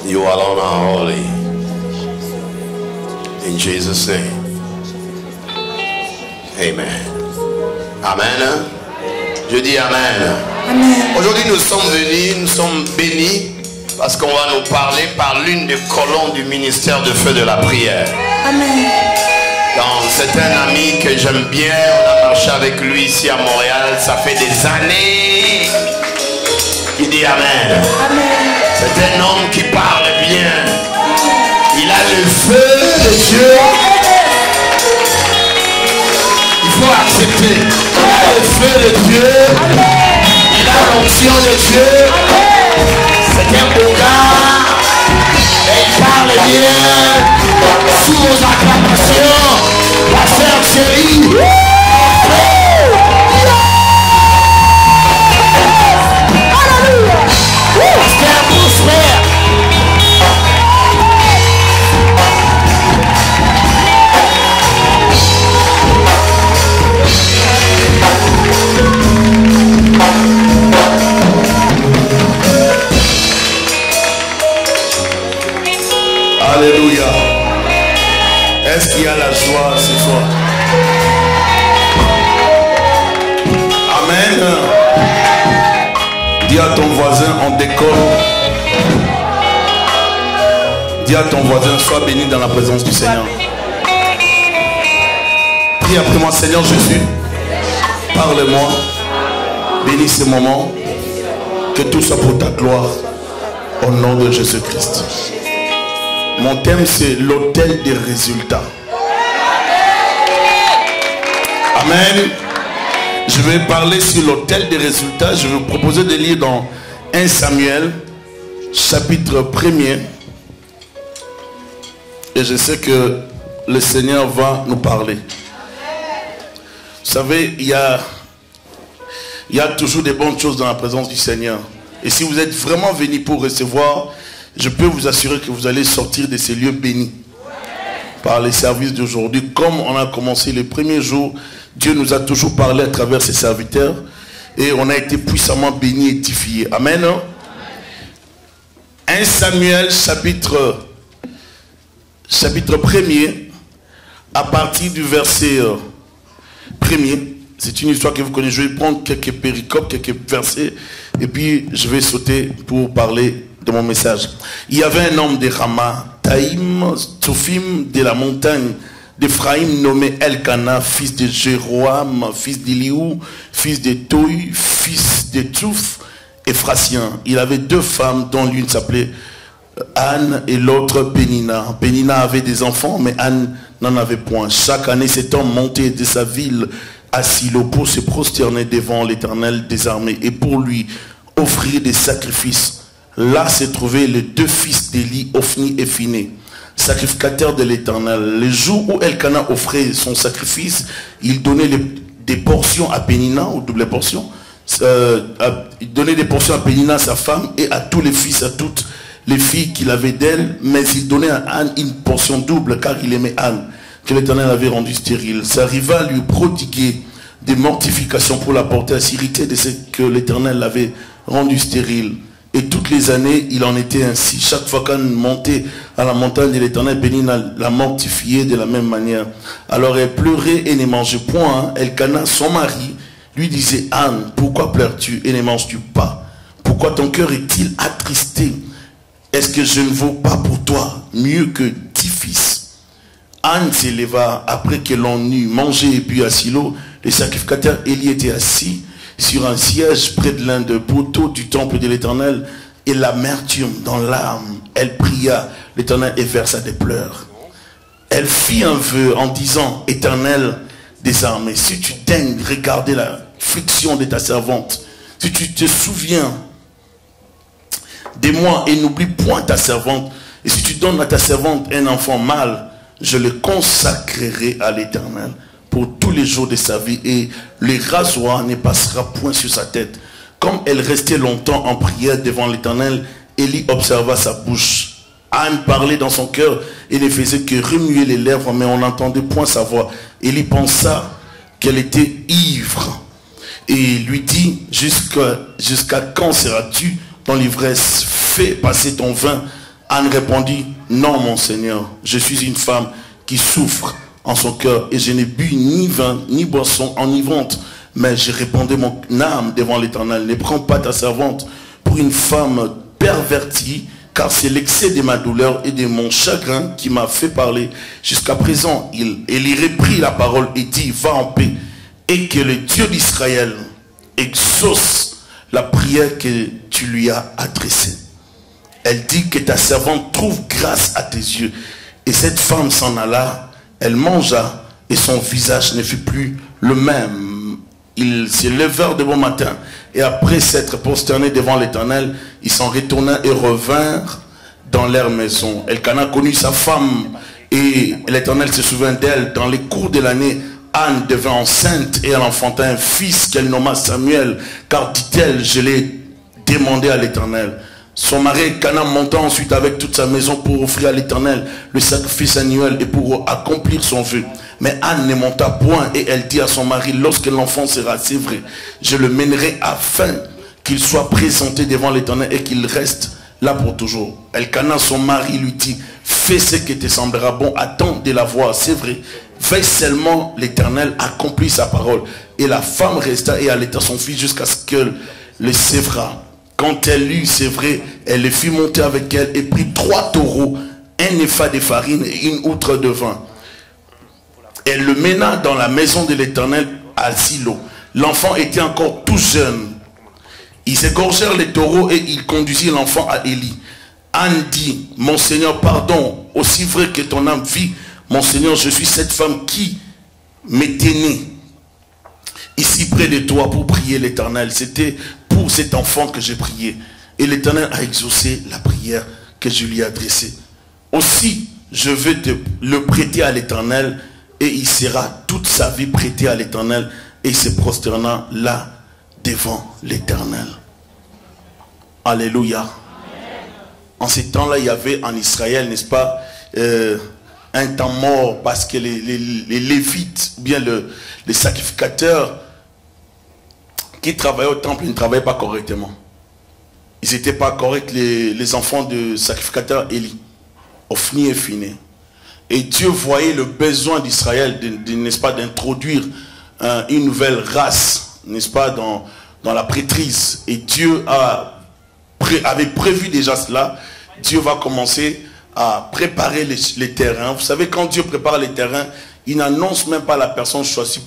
You alone are holy. In Jesus' name. Amen. Amen. Je dis Amen. Amen. Aujourd'hui nous sommes venus, nous sommes bénis parce qu'on va nous parler par l'une des colonnes du ministère de feu de la prière. Amen. Donc c'est un ami que j'aime bien, on a marché avec lui ici à Montréal, ça fait des années. Il dit Amen. Amen. C'est un homme qui parle bien. Il a le feu de Dieu. Il faut accepter. Il a le feu de Dieu. Il a l'onction de Dieu. C'est un beau gars. Et il parle bien. Sous vos acclamations, la sœur chérie. Alléluia. Est-ce qu'il y a la joie ce soir? Amen. Dis à ton voisin, on décolle. Dis à ton voisin, sois béni dans la présence du Seigneur. Prie après moi, Seigneur Jésus. Parle-moi. Bénis ce moment. Que tout soit pour ta gloire. Au nom de Jésus-Christ. Mon thème c'est l'autel des résultats. Amen. Je vais parler sur l'autel des résultats. Je vais vous proposer de lire dans 1 Samuel chapitre 1er. Et je sais que le Seigneur va nous parler. Vous savez, il y a toujours des bonnes choses dans la présence du Seigneur. Et si vous êtes vraiment venu pour recevoir, je peux vous assurer que vous allez sortir de ces lieux bénis par les services d'aujourd'hui. Comme on a commencé les premiers jours, Dieu nous a toujours parlé à travers ses serviteurs et on a été puissamment bénis et édifiés. Amen. 1 Samuel chapitre 1er, à partir du verset 1er. C'est une histoire que vous connaissez. Je vais prendre quelques péricopes, quelques versets et puis je vais sauter pour parler de mon message. Il y avait un homme de Ramathaïm, Tsophim, de la montagne d'Ephraïm, nommé Elkana, fils de Jéroam, fils d'Eliou, fils de Toï, fils de Tsouf, Ephrasien. Il avait deux femmes, dont l'une s'appelait Anne et l'autre Pénina. Pénina avait des enfants, mais Anne n'en avait point. Chaque année, cet homme montait de sa ville à Silo pour se prosterner devant l'Éternel des armées et pour lui offrir des sacrifices. Là se trouvaient les deux fils d'Élie, Ophni et Phiné, sacrificateurs de l'Éternel. Le jour où Elkana offrait son sacrifice, il donnait des portions à Pénina, ou double portion. Il donnait des portions à Pénina, sa femme, et à tous les fils, à toutes les filles qu'il avait d'elle, mais il donnait à Anne une portion double, car il aimait Anne, que l'Éternel avait rendue stérile. Ça arriva à lui prodiguer des mortifications pour la porter à s'irriter de ce que l'Éternel l'avait rendue stérile. Et toutes les années, il en était ainsi. Chaque fois qu'Anne montait à la montagne de l'Éternel, Pénina la mortifiait de la même manière. Alors elle pleurait et ne mangeait point. Elkana, son mari, lui disait, Anne, pourquoi pleures-tu et ne manges-tu pas? Pourquoi ton cœur est-il attristé? Est-ce que je ne vaux pas pour toi mieux que 10 fils? Anne s'éleva après que l'on eut mangé et puis à Silo. Le sacrificateur Élie était assis sur un siège près de l'un des poteaux du temple de l'Éternel, et l'amertume dans l'âme, elle pria l'Éternel et versa des pleurs. Elle fit un vœu en disant, Éternel des armées, si tu daignes regarder l'affliction de ta servante, si tu te souviens de moi et n'oublie point ta servante, et si tu donnes à ta servante un enfant mâle, je le consacrerai à l'Éternel pour tous les jours de sa vie, et le rasoir ne passera point sur sa tête. Comme elle restait longtemps en prière devant l'Éternel, Élie observa sa bouche. Anne parlait dans son cœur et ne faisait que remuer les lèvres, mais on n'entendait point sa voix. Élie pensa qu'elle était ivre et lui dit, jusqu'à quand seras-tu dans l'ivresse? Fais passer ton vin Anne répondit, non mon Seigneur, je suis une femme qui souffre en son cœur et je n'ai bu ni vin ni boisson enivrante. Mais je répondais mon âme devant l'Éternel, ne prends pas ta servante pour une femme pervertie, car c'est l'excès de ma douleur et de mon chagrin qui m'a fait parler jusqu'à présent. Il reprit la parole et dit, va en paix et que le Dieu d'Israël exauce la prière que tu lui as adressée. Elle dit que ta servante trouve grâce à tes yeux. Et cette femme s'en alla, elle mangea et son visage ne fut plus le même. Ils se levèrent de bon matin et après s'être prosternés devant l'Éternel, ils s'en retournèrent et revinrent dans leur maison. Elkana connut sa femme et l'Éternel se souvint d'elle. Dans les cours de l'année, Anne devint enceinte et elle enfanta un fils qu'elle nomma Samuel, car dit-elle, je l'ai demandé à l'Éternel. Son mari Elkana monta ensuite avec toute sa maison pour offrir à l'Éternel le sacrifice annuel et pour accomplir son vœu. Mais Anne ne monta point et elle dit à son mari, lorsque l'enfant sera sévré, je le mènerai afin qu'il soit présenté devant l'Éternel et qu'il reste là pour toujours. Elkana, son mari, lui dit, fais ce qui te semblera bon, attends de la voir, c'est vrai. Veille seulement, l'Éternel accomplit sa parole. Et la femme resta et allaita son fils jusqu'à ce qu'elle le sévra. Quand elle l'eut sévré, elle le fit monter avec elle et prit 3 taureaux, un épha de farine et une outre de vin. Elle le mena dans la maison de l'Éternel à Silo. L'enfant était encore tout jeune. Ils égorgèrent les taureaux et ils conduisirent l'enfant à Élie. Anne dit, mon Seigneur, pardon, aussi vrai que ton âme vit, mon Seigneur, je suis cette femme qui m'était née ici près de toi pour prier l'Éternel. C'était pour cet enfant que j'ai prié. Et l'Éternel a exaucé la prière que je lui ai adressée. Aussi, je veux le prêter à l'Éternel et il sera toute sa vie prêté à l'Éternel et il se prosternera là devant l'Éternel. Alléluia. En ces temps-là, il y avait en Israël, n'est-ce pas, un temps mort parce que les Lévites, ou bien les sacrificateurs qui travaillaient au temple, ils ne travaillaient pas correctement. Ils n'étaient pas corrects, les enfants de sacrificateurs Élie, Ophni et Phiné. Et Dieu voyait le besoin d'Israël, n'est-ce pas, d'introduire une nouvelle race, n'est-ce pas, dans la prêtrise. Et Dieu avait prévu déjà cela. Dieu va commencer à préparer les terrains. Vous savez, quand Dieu prépare les terrains, il n'annonce même pas la personne choisie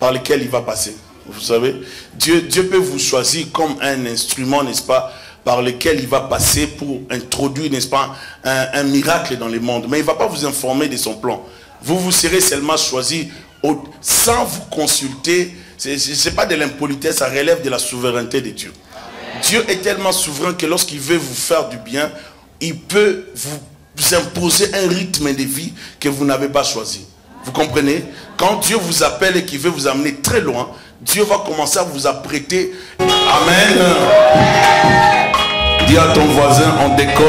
par laquelle il va passer. Vous savez, Dieu peut vous choisir comme un instrument, n'est-ce pas, par lequel il va passer pour introduire, n'est-ce pas, un miracle dans le monde. Mais il ne va pas vous informer de son plan. Vous serez seulement choisi sans vous consulter. Ce n'est pas de l'impolitesse, ça relève de la souveraineté de Dieu. Dieu est tellement souverain que lorsqu'il veut vous faire du bien, il peut vous imposer un rythme de vie que vous n'avez pas choisi. Vous comprenez? Quand Dieu vous appelle et qu'il veut vous amener très loin, Dieu va commencer à vous apprêter. Amen. Dis à ton voisin, on décolle.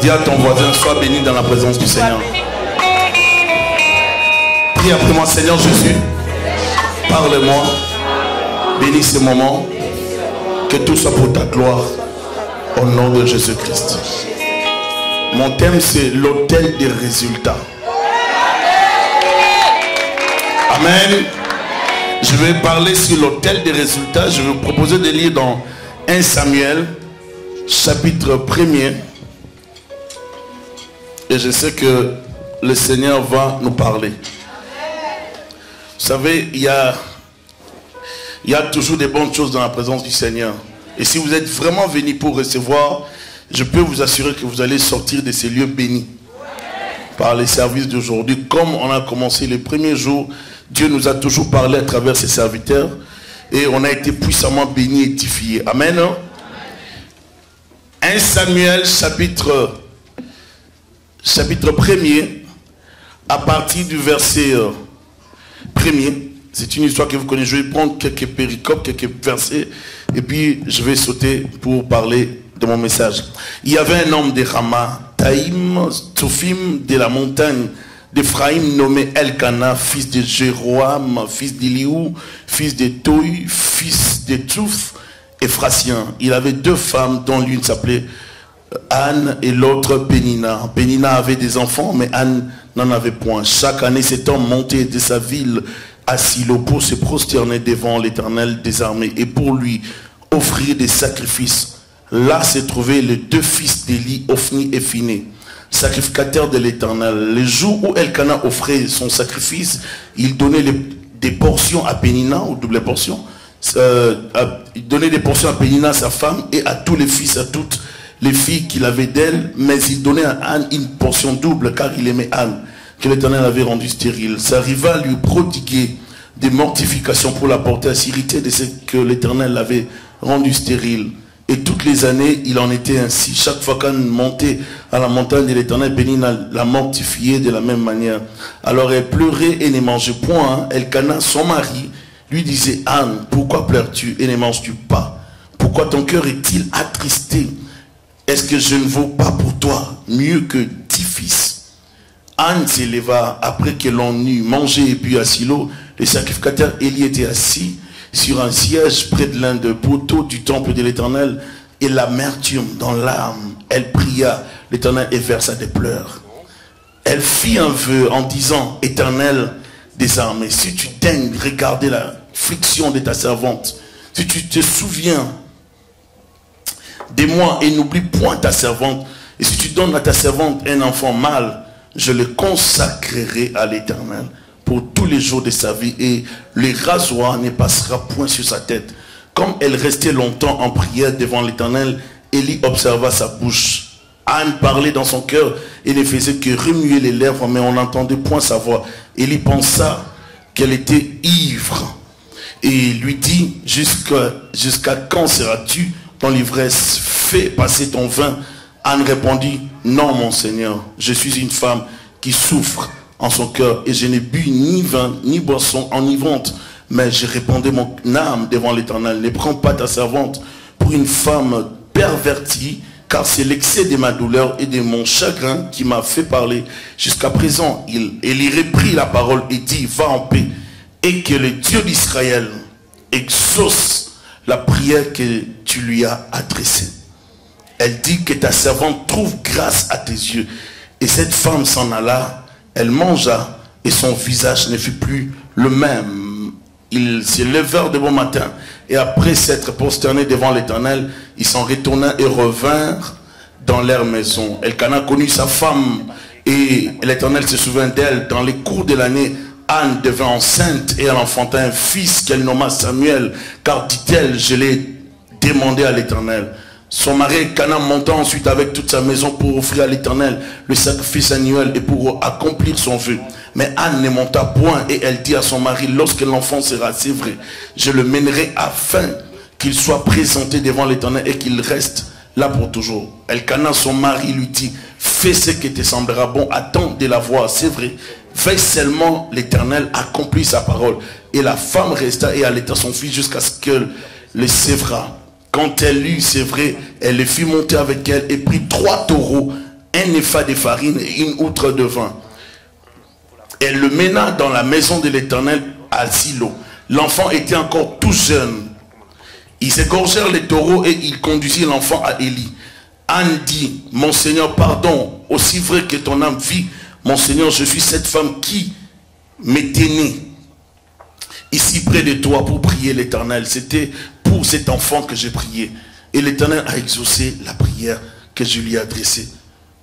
Dis à ton voisin, sois béni dans la présence du Seigneur. Prie après moi, Seigneur Jésus. Parle-moi. Bénis ce moment. Que tout soit pour ta gloire. Au nom de Jésus-Christ. Mon thème, c'est l'autel des résultats. Amen. Je vais parler sur l'autel des résultats. Je vais vous proposer de lire dans 1 Samuel, chapitre 1er. Et je sais que le Seigneur va nous parler. Vous savez, il y a toujours des bonnes choses dans la présence du Seigneur. Et si vous êtes vraiment venu pour recevoir, je peux vous assurer que vous allez sortir de ces lieux bénis par les services d'aujourd'hui. Comme on a commencé les premiers jours, Dieu nous a toujours parlé à travers ses serviteurs et on a été puissamment bénis et édifiés. Amen. 1 Samuel chapitre 1er, à partir du verset 1er. C'est une histoire que vous connaissez. Je vais prendre quelques péricopes, quelques versets et puis je vais sauter pour parler de mon message. Il y avait un homme de Ramathaïm, Tsophim, de la montagne d'Ephraïm, nommé Elkana, fils de Jéroam, fils d'Eliou, fils de Toï, fils de Tsouf. Ephratien. Il avait deux femmes dont l'une s'appelait Anne et l'autre Pénina. Pénina avait des enfants, mais Anne n'en avait point. Chaque année, cet homme montait de sa ville à Silo pour se prosterner devant l'Éternel des armées et pour lui offrir des sacrifices. Là se trouvaient les deux fils d'Élie, Ophni et Phiné, sacrificateurs de l'Éternel. Le jour où Elkana offrait son sacrifice, il donnait des portions à Pénina, ou double portion. Il donnait des portions à Pénina, sa femme, et à tous les fils, à toutes les filles qu'il avait d'elle, mais il donnait à Anne une portion double, car il aimait Anne, que l'Éternel avait rendue stérile. Ça arriva à lui prodiguer des mortifications pour la porter à s'irriter de ce que l'Éternel l'avait rendue stérile. Et toutes les années, il en était ainsi. Chaque fois qu'Anne montait à la montagne de l'Éternel, Pénina la mortifiait de la même manière. Alors elle pleurait et ne mangeait point. Elkana, son mari, lui disait: Anne, pourquoi pleures-tu et ne manges-tu pas? Pourquoi ton cœur est-il attristé? Est-ce que je ne vaux pas pour toi mieux que 10 fils? Anne s'éleva après que l'on eut mangé et bu à Silo. Le sacrificateur Élie était assis sur un siège près de l'un des poteaux du temple de l'Éternel, et l'amertume dans l'âme, elle pria l'Éternel et versa des pleurs. Elle fit un vœu en disant: Éternel des armées, si tu daignes regarder l'affliction de ta servante, si tu te souviens de moi et n'oublie point ta servante, et si tu donnes à ta servante un enfant mâle, je le consacrerai à l'Éternel pour tous les jours de sa vie, et le rasoir ne passera point sur sa tête. Comme elle restait longtemps en prière devant l'Éternel, Élie observa sa bouche. Anne parlait dans son cœur et ne faisait que remuer les lèvres, mais on n'entendait point sa voix. Élie pensa qu'elle était ivre et lui dit: jusqu'à quand seras-tu dans l'ivresse? Fais passer ton vin. Anne répondit: non, mon Seigneur, je suis une femme qui souffre en son cœur, et je n'ai bu ni vin ni boisson enivrante, mais je répandais mon âme devant l'Éternel. Ne prends pas ta servante pour une femme pervertie, car c'est l'excès de ma douleur et de mon chagrin qui m'a fait parler jusqu'à présent. Il reprit la parole et dit: va en paix, et que le Dieu d'Israël exauce la prière que tu lui as adressée. Elle dit: que ta servante trouve grâce à tes yeux. Et cette femme s'en alla. Elle mangea et son visage ne fut plus le même. Ils se levèrent de bon matin, et après s'être prosternés devant l'Éternel, ils s'en retournèrent et revinrent dans leur maison. Elkana connut sa femme, et l'Éternel se souvint d'elle. Dans les cours de l'année, Anne devint enceinte et elle enfanta un fils qu'elle nomma Samuel, car dit-elle: je l'ai demandé à l'Éternel. Son mari Elkana monta ensuite avec toute sa maison pour offrir à l'Éternel le sacrifice annuel et pour accomplir son vœu. Mais Anne ne monta point, et elle dit à son mari: lorsque l'enfant sera sévré, je le mènerai afin qu'il soit présenté devant l'Éternel et qu'il reste là pour toujours. Elkana, son mari, lui dit: fais ce qui te semblera bon, attends de la voir, c'est vrai. Veille seulement, l'Éternel accomplit sa parole. Et la femme resta et allaita son fils jusqu'à ce qu'elle le sévra. Quand elle l'eut sévré, elle le fit monter avec elle et prit 3 taureaux, un épha de farine et une outre de vin. Elle le mena dans la maison de l'Éternel à Silo. L'enfant était encore tout jeune. Ils égorgèrent les taureaux et ils conduisirent l'enfant à Élie. Anne dit: mon Seigneur, pardon, aussi vrai que ton âme vit, mon Seigneur, je suis cette femme qui m'était née ici près de toi pour prier l'Éternel. C'était pour cet enfant que j'ai prié, et l'Éternel a exaucé la prière que je lui ai adressée.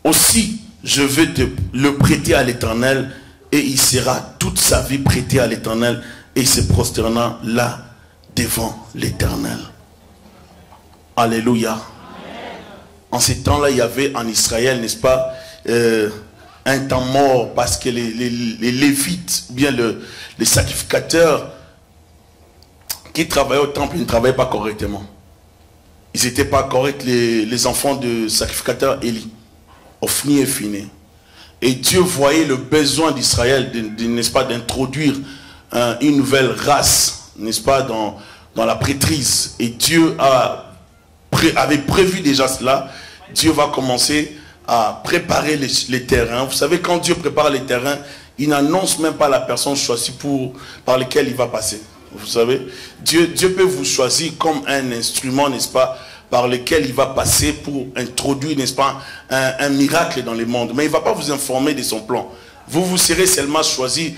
Aussi, je veux te le prêter à l'Éternel, et il sera toute sa vie prêté à l'Éternel, et il se prosternera là devant l'Éternel. Alléluia. En ces temps-là, il y avait en Israël, n'est-ce pas, un temps mort, parce que les Lévites, bien les sacrificateurs qui travaillaient au temple, ils ne travaillaient pas correctement. Ils n'étaient pas corrects, les enfants de sacrificateurs Élie, Ophni et Phiné. Et Dieu voyait le besoin d'Israël, n'est-ce pas, d'introduire une nouvelle race, n'est-ce pas, dans la prêtrise. Et Dieu avait prévu déjà cela. Dieu va commencer à préparer les terrains. Vous savez, quand Dieu prépare les terrains, il n'annonce même pas la personne choisie par laquelle il va passer. Vous savez, Dieu peut vous choisir comme un instrument, n'est-ce pas, par lequel il va passer pour introduire, n'est-ce pas, un miracle dans le monde. Mais il ne va pas vous informer de son plan. Vous serez seulement choisi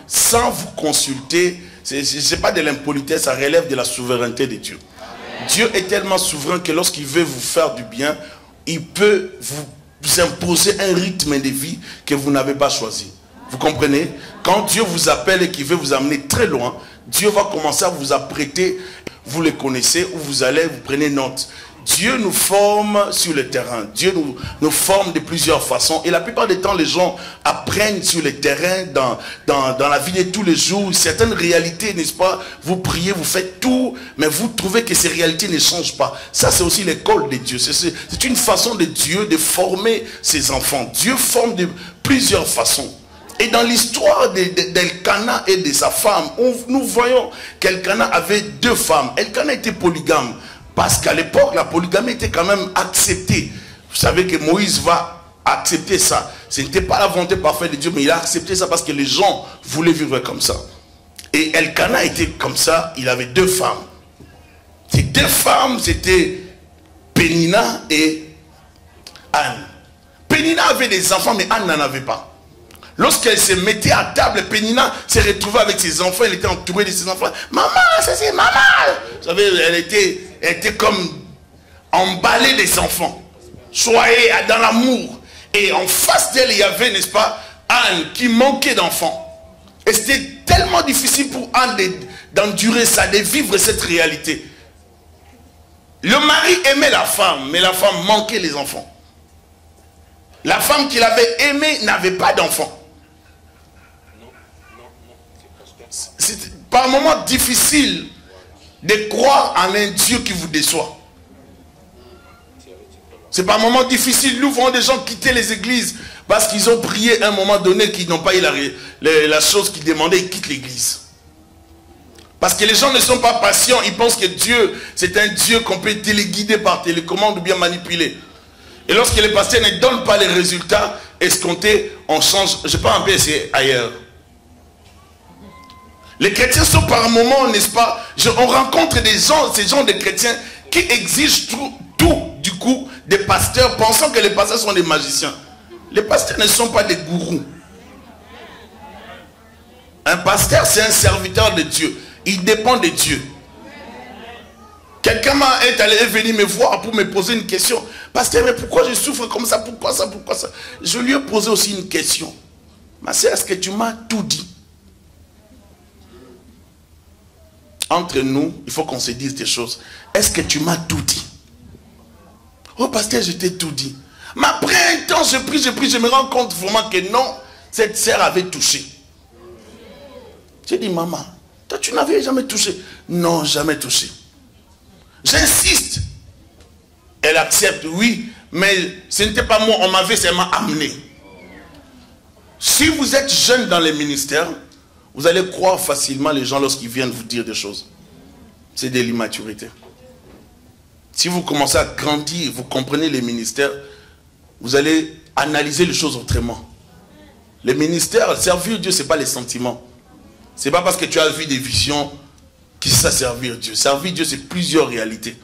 sans vous consulter. Ce n'est pas de l'impolitesse, ça relève de la souveraineté de Dieu. Amen. Dieu est tellement souverain que lorsqu'il veut vous faire du bien, il peut vous imposer un rythme de vie que vous n'avez pas choisi. Vous comprenez? Quand Dieu vous appelle et qu'il veut vous amener très loin, Dieu va commencer à vous apprêter. Vous les connaissez, où vous allez, vous prenez note. Dieu nous forme sur le terrain. Dieu nous forme de plusieurs façons. Et la plupart des temps, les gens apprennent sur le terrain, dans la vie de tous les jours, certaines réalités, n'est-ce pas? Vous priez, vous faites tout, mais vous trouvez que ces réalités ne changent pas. Ça, c'est aussi l'école de Dieu. C'est une façon de Dieu de former ses enfants. Dieu forme de plusieurs façons. Et dans l'histoire d'Elkana et de sa femme, nous voyons qu'Elkana avait 2 femmes. Elkana était polygame. Parce qu'à l'époque, la polygamie était quand même acceptée. Vous savez que Moïse va accepter ça. Ce n'était pas la volonté parfaite de Dieu, mais il a accepté ça parce que les gens voulaient vivre comme ça. Et Elkana était comme ça, il avait 2 femmes. Ces 2 femmes, c'était Pénina et Anne. Pénina avait des enfants, mais Anne n'en avait pas. Lorsqu'elle se mettait à table, Pénina s'est retrouvée avec ses enfants, elle était entourée de ses enfants. Maman, ça c'est maman. Vous savez, elle était comme emballée des enfants, choyée dans l'amour. Et en face d'elle, il y avait, n'est-ce pas, Anne qui manquait d'enfants. Et c'était tellement difficile pour Anne d'endurer ça, de vivre cette réalité. Le mari aimait la femme, mais la femme manquait les enfants. La femme qu'il avait aimée n'avait pas d'enfants. C'est par moments difficile de croire en un Dieu qui vous déçoit. C'est par moments difficile. Nous voyons des gens quitter les églises parce qu'ils ont prié à un moment donné, qu'ils n'ont pas eu la chose qu'ils demandaient, ils quittent l'église. Parce que les gens ne sont pas patients. Ils pensent que Dieu, c'est un Dieu qu'on peut téléguider par télécommande ou bien manipuler. Et lorsque les pasteurs ne donnent pas les résultats escomptés, on change. Je peux un peu essayer ailleurs. Les chrétiens sont par moments, n'est-ce pas? On rencontre ces gens de chrétiens qui exigent tout du coup des pasteurs, pensant que les pasteurs sont des magiciens. Les pasteurs ne sont pas des gourous. Un pasteur, c'est un serviteur de Dieu. Il dépend de Dieu. Quelqu'un est venu me voir pour me poser une question. Pasteur, mais pourquoi je souffre comme ça? Pourquoi ça? Pourquoi ça? Je lui ai posé aussi une question. Ma sœur, est-ce que tu m'as tout dit? Entre nous, il faut qu'on se dise des choses. Est-ce que tu m'as tout dit? Oh pasteur, je t'ai tout dit. Mais après un temps, je prie, je me rends compte vraiment que non, cette sœur avait touché. J'ai dit, maman, toi tu n'avais jamais touché? Non, jamais touché. J'insiste. Elle accepte, oui, mais ce n'était pas moi, on m'avait seulement amené. Si vous êtes jeune dans les ministères, vous allez croire facilement les gens lorsqu'ils viennent vous dire des choses. C'est de l'immaturité. Si vous commencez à grandir, vous comprenez les ministères, vous allez analyser les choses autrement. Les ministères, servir Dieu, ce n'est pas les sentiments. Ce n'est pas parce que tu as vu des visions que c'est ça servir Dieu. Servir Dieu, c'est plusieurs réalités.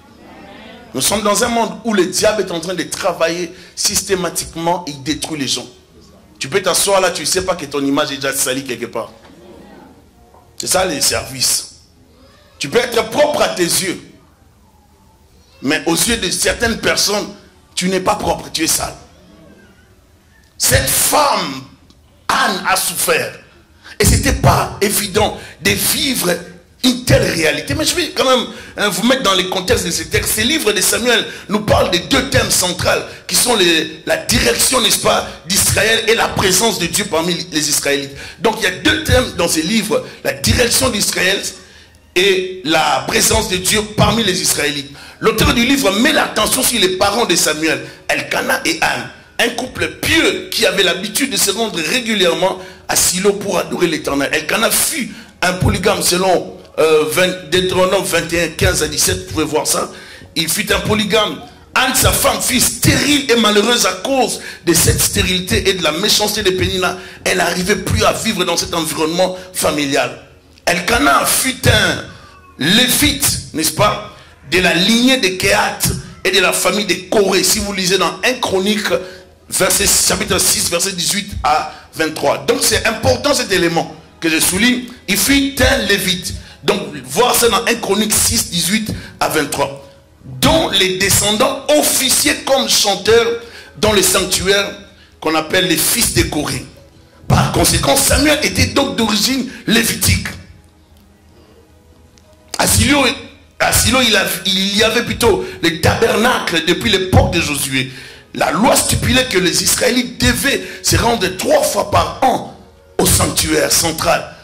Nous sommes dans un monde où le diable est en train de travailler systématiquement, il détruit les gens. Tu peux t'asseoir là, tu ne sais pas que ton image est déjà salie quelque part. C'est ça les services. Tu peux être propre à tes yeux. Mais aux yeux de certaines personnes, tu n'es pas propre, tu es sale. Cette femme, Anne, a souffert. Et ce n'était pas évident de vivre une telle réalité. Mais je vais quand même vous mettre dans les contextes de ces textes. Ces livres de Samuel nous parlent de 2 thèmes centraux qui sont la direction, n'est-ce pas, d'Israël et la présence de Dieu parmi les Israélites. Donc il y a 2 thèmes dans ces livres, la direction d'Israël et la présence de Dieu parmi les Israélites. L'auteur du livre met l'attention sur les parents de Samuel, Elkana et Anne, un couple pieux qui avait l'habitude de se rendre régulièrement à Silo pour adorer l'Éternel. Elkana fut un polygame selon Deutéronome 21, 15 à 17, vous pouvez voir ça. Il fut un polygame. Anne, sa femme, fut stérile et malheureuse à cause de cette stérilité et de la méchanceté de Pénina. Elle n'arrivait plus à vivre dans cet environnement familial. Elkana fut un lévite, n'est-ce pas, de la lignée de Kehat et de la famille de Corée. Si vous lisez dans 1 Chronique, chapitre 6, verset 18 à 23. Donc c'est important cet élément que je souligne. Il fut un lévite. Donc voir ça dans 1 Chronique 6, 18 à 23. Dont les descendants officiaient comme chanteurs dans le sanctuaire qu'on appelle les fils de Corée. Par conséquent, Samuel était donc d'origine lévitique. À Silo, il y avait plutôt le tabernacle depuis l'époque de Josué. La loi stipulait que les Israélites devaient se rendre 3 fois par an au sanctuaire central.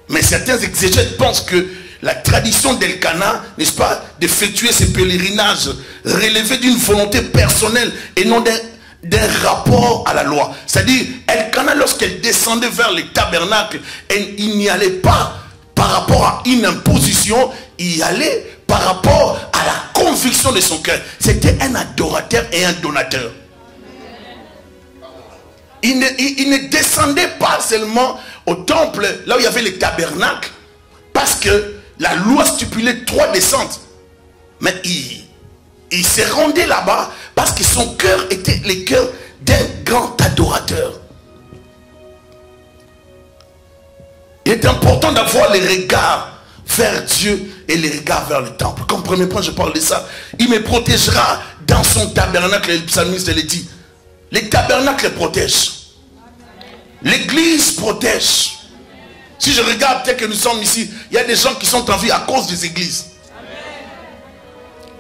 Mais certains exégètes pensent que la tradition d'Elkana, n'est-ce pas, d'effectuer ces pèlerinages relevait d'une volonté personnelle et non d'un rapport à la loi. C'est-à-dire, Elkana, lorsqu'elle descendait vers le tabernacle, il n'y allait pas par rapport à une imposition, il y allait par rapport à la conviction de son cœur. C'était un adorateur et un donateur. Il ne descendait pas seulement au temple, là où il y avait le tabernacle, parce que la loi stipulait 3 descentes. Mais il se rendait là-bas parce que son cœur était le cœur d'un grand adorateur. Il est important d'avoir les regards vers Dieu et les regards vers le temple. Comme premier point, je parle de ça. Il me protégera dans son tabernacle. Le psalmiste le dit. Les tabernacles protègent. L'église protège. Si je regarde tel que nous sommes ici, il y a des gens qui sont en vie à cause des églises.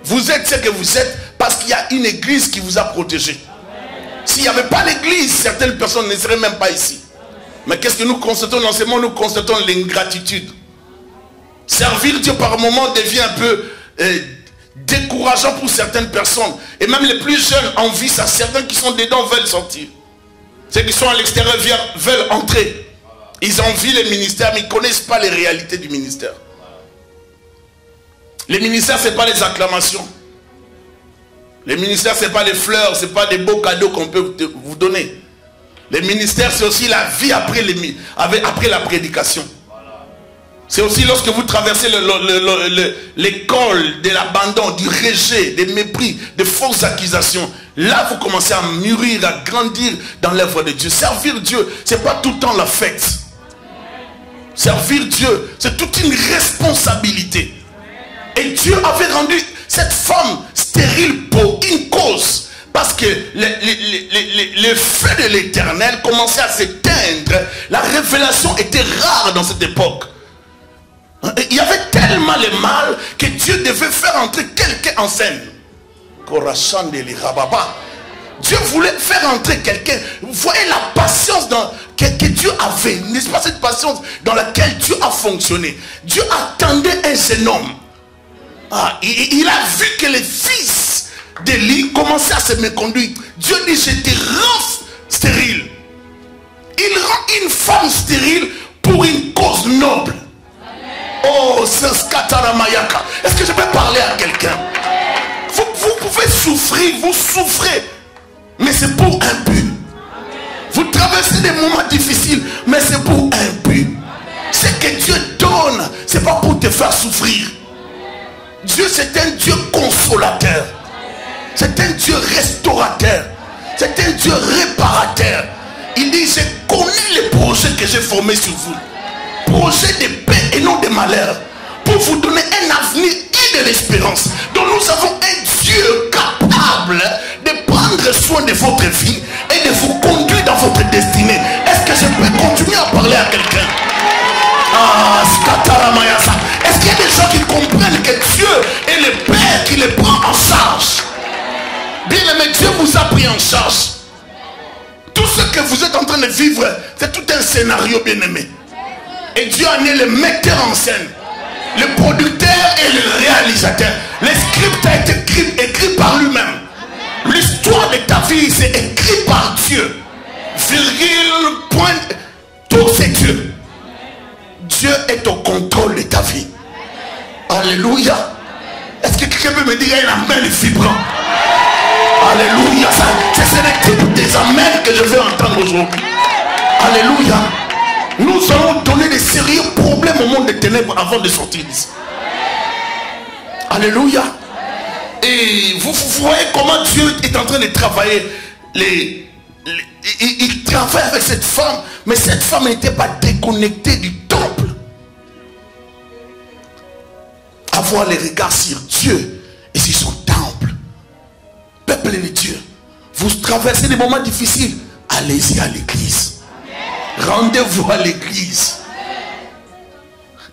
Vous êtes ce que vous êtes parce qu'il y a une église qui vous a protégé. S'il n'y avait pas l'église, certaines personnes ne seraient même pas ici. Mais qu'est-ce que nous constatons dans ce monde? Nous constatons l'ingratitude. Servir Dieu par moment devient un peu décourageant pour certaines personnes. Et même les plus jeunes envient ça. Certains qui sont dedans veulent sortir. Ceux qui sont à l'extérieur veulent entrer. Ils envient les ministères, mais ils ne connaissent pas les réalités du ministère. Les ministères, ce n'est pas les acclamations. Les ministères, ce n'est pas les fleurs, ce n'est pas des beaux cadeaux qu'on peut vous donner. Les ministères, c'est aussi la vie après la prédication. C'est aussi lorsque vous traversez l'école de l'abandon, du rejet, des mépris, des fausses accusations. Là, vous commencez à mûrir, à grandir dans l'œuvre de Dieu. Servir Dieu, ce n'est pas tout le temps la fête. Servir Dieu, c'est toute une responsabilité. Et Dieu avait rendu cette femme stérile pour une cause. Parce que le feu de l'Éternel commençait à s'éteindre. La révélation était rare dans cette époque. Il y avait tellement le mal que Dieu devait faire entrer quelqu'un en scène. Dieu voulait faire entrer quelqu'un. Vous voyez la patience que Dieu avait. N'est-ce pas cette patience dans laquelle Dieu a fonctionné? Dieu attendait un jeune homme. Il a vu que les fils d'Élie commençaient à se méconduire. Dieu dit, je te rends stérile. Il rend une femme stérile pour une cause noble. Oh, c'est Skataramayaka. Est-ce que je peux parler à quelqu'un? Vous pouvez souffrir, vous souffrez, mais c'est pour un but. Vous traversez des moments difficiles, mais c'est pour un but. Ce que Dieu donne, c'est pas pour te faire souffrir. Dieu, c'est un Dieu consolateur. C'est un Dieu restaurateur. C'est un Dieu réparateur. Il dit, j'ai connu les projets que j'ai formés sur vous. Projets de paix et non de malheur. Pour vous donner un avenir et de l'espérance. Donc nous avons un Dieu capable de prendre soin de votre vie et de vous conduire dans votre destinée. Est-ce que je peux continuer à parler à quelqu'un? Est-ce qu'il y a des gens qui comprennent que Dieu est le Père qui les prend en charge? Bien aimé, Dieu vous a pris en charge. Tout ce que vous êtes en train de vivre, c'est tout un scénario, bien aimé. Et Dieu en est le metteur en scène, le producteur et le réalisateur. Le script a été écrit par lui-même. L'histoire de ta vie, c'est écrit par Dieu. Virgule, point, tout c'est Dieu. Dieu est au contrôle de ta vie. Alléluia. Est-ce que quelqu'un peut me dire un amen vibrant? Alléluia. C'est le type des amens que je vais entendre aujourd'hui. Alléluia. Nous allons donner des sérieux problèmes au monde des ténèbres avant de sortir d'ici. Alléluia. Et vous voyez comment Dieu est en train de travailler. Il travaille avec cette femme, mais cette femme n'était pas déconnectée du temple. Avoir les regards sur Dieu et sur son temple. Peuple de Dieu, vous traversez des moments difficiles, allez-y à l'église. Rendez-vous à l'église.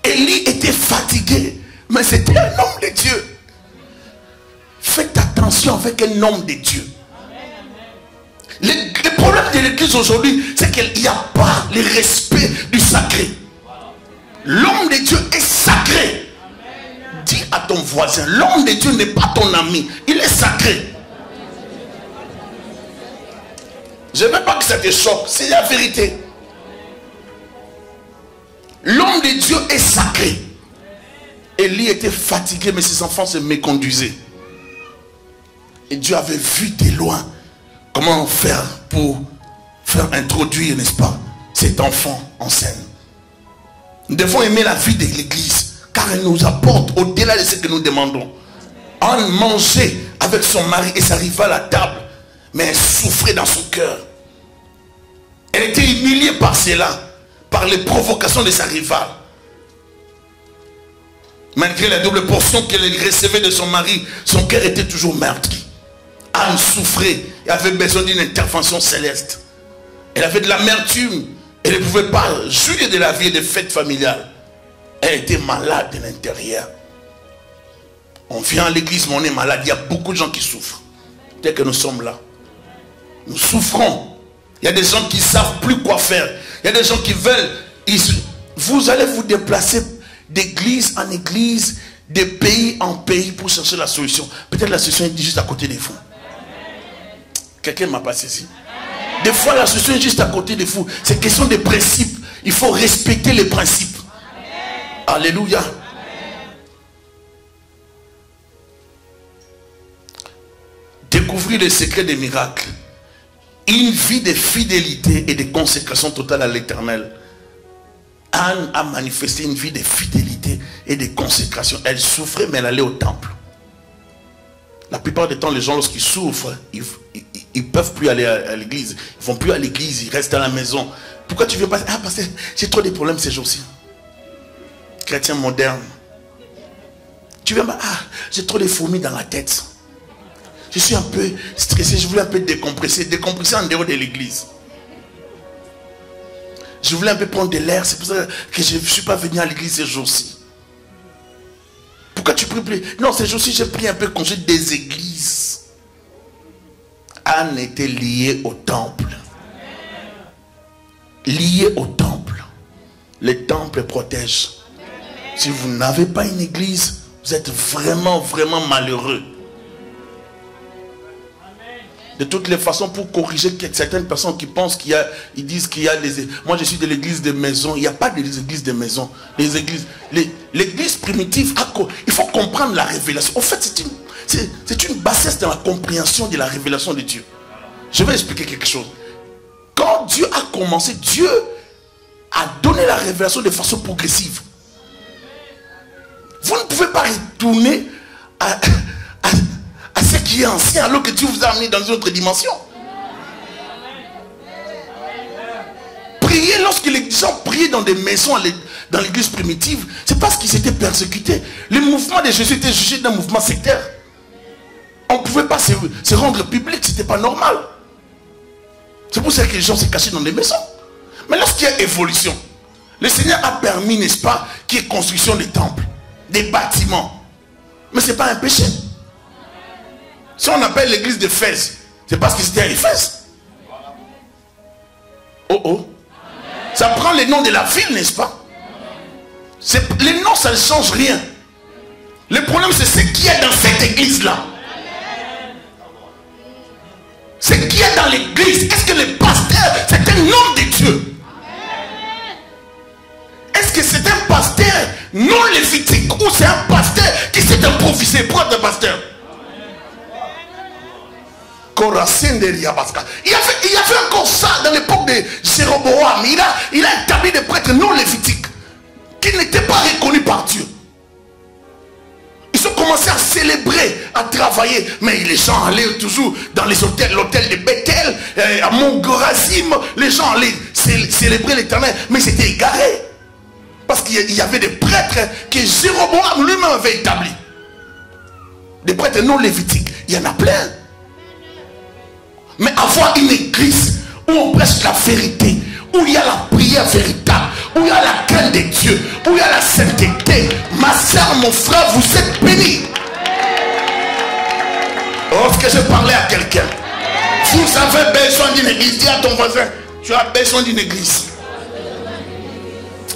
Élie était fatigué, mais c'était un homme de Dieu. Faites attention avec un homme de Dieu. Le problème de l'église aujourd'hui, c'est qu'il n'y a pas le respect du sacré. L'homme de Dieu est sacré. Dis à ton voisin, l'homme de Dieu n'est pas ton ami, il est sacré. Je ne veux pas que ça te choque, c'est la vérité. L'homme de Dieu est sacré. Élie était fatigué, mais ses enfants se méconduisaient. Et Dieu avait vu de loin comment faire pour faire introduire, n'est-ce pas, cet enfant en scène. Nous devons aimer la vie de l'église, car elle nous apporte au-delà de ce que nous demandons. Anne mangeait avec son mari et s'arriva à la table, mais elle souffrait dans son cœur. Elle était humiliée par cela, par les provocations de sa rivale. Malgré la double portion qu'elle recevait de son mari, son cœur était toujours meurtri. Anne souffrait et avait besoin d'une intervention céleste. Elle avait de l'amertume. Elle ne pouvait pas jouir de la vie et des fêtes familiales. Elle était malade de l'intérieur. On vient à l'église, mais on est malade. Il y a beaucoup de gens qui souffrent. Dès que nous sommes là, nous souffrons. Il y a des gens qui ne savent plus quoi faire. Il y a des gens qui veulent. Vous allez vous déplacer d'église en église, de pays en pays pour chercher la solution. Peut-être la solution est juste à côté de vous. Quelqu'un m'a pas saisi. Des fois la solution est juste à côté de vous. C'est question de principes. Il faut respecter les principes. Alléluia. Découvrir les secrets des miracles. Une vie de fidélité et de consécration totale à l'Éternel. Anne a manifesté une vie de fidélité et de consécration. Elle souffrait, mais elle allait au temple. La plupart du temps, les gens, lorsqu'ils souffrent, ils ne peuvent plus aller à l'église. Ils ne vont plus à l'église, ils restent à la maison. Pourquoi tu ne viens pas? Ah, parce que j'ai trop de problèmes ces jours-ci. Chrétien moderne. Tu viens pas? Ah, j'ai trop de fourmis dans la tête. Je suis un peu stressé, je voulais un peu décompresser. Décompresser en dehors de l'église. Je voulais un peu prendre de l'air, c'est pour ça que je ne suis pas venu à l'église ces jours-ci. Pourquoi tu pries plus? Non, ces jours-ci, j'ai pris un peu congé des églises. Anne était liée au temple. Liée au temple. Le temple protège. Si vous n'avez pas une église, vous êtes vraiment, vraiment malheureux. De toutes les façons, pour corriger certaines personnes qui pensent qu'il y a, ils disent qu'il y a des... Moi, je suis de l'église de maison. Il n'y a pas d'église de maison. L'église primitive, il faut comprendre la révélation. En fait, c'est une bassesse dans la compréhension de la révélation de Dieu. Je vais expliquer quelque chose. Quand Dieu a commencé, Dieu a donné la révélation de façon progressive. Vous ne pouvez pas retourner à ce qui est ancien alors que Dieu vous a amené dans une autre dimension. Prier, lorsque les gens priaient dans des maisons dans l'église primitive, c'est parce qu'ils étaient persécutés. Le mouvement de Jésus était jugé d'un mouvement sectaire. On ne pouvait pas se rendre public, c'était pas normal. C'est pour ça que les gens se cachaient dans des maisons. Mais lorsqu'il y a évolution, le Seigneur a permis, n'est-ce pas, qu'il y ait construction des temples, des bâtiments. Mais ce n'est pas un péché. Si on appelle l'église d'Éphèse, c'est parce que c'était à Éphèse. Oh oh. Ça prend le nom de la ville, n'est-ce pas? Les noms, ça ne change rien. Le problème, c'est ce qu'il y a dans cette église-là. Ce qu'il y a dans l'église. Est-ce que le pasteur, c'est un homme de Dieu? Est-ce que c'est un pasteur non lévitique ou c'est un pasteur qui s'est improvisé pour être un pasteur? Il y avait encore ça dans l'époque de Jéroboam. Il a établi des prêtres non lévitiques qui n'étaient pas reconnus par Dieu. Ils ont commencé à célébrer, à travailler. Mais les gens allaient toujours dans les hôtels, l'hôtel de Bethel, à Mont-Gorazim. Les gens allaient célébrer l'Éternel. Mais c'était égaré. Parce qu'il y avait des prêtres que Jéroboam lui-même avait établis. Des prêtres non lévitiques. Il y en a plein. Mais avoir une église où on prêche la vérité, où il y a la prière véritable, où il y a la crainte de Dieu, où il y a la sainteté, ma soeur, mon frère, vous êtes bénis. Lorsque je parlais à quelqu'un, vous avez besoin d'une église, dis à ton voisin, tu as besoin d'une église.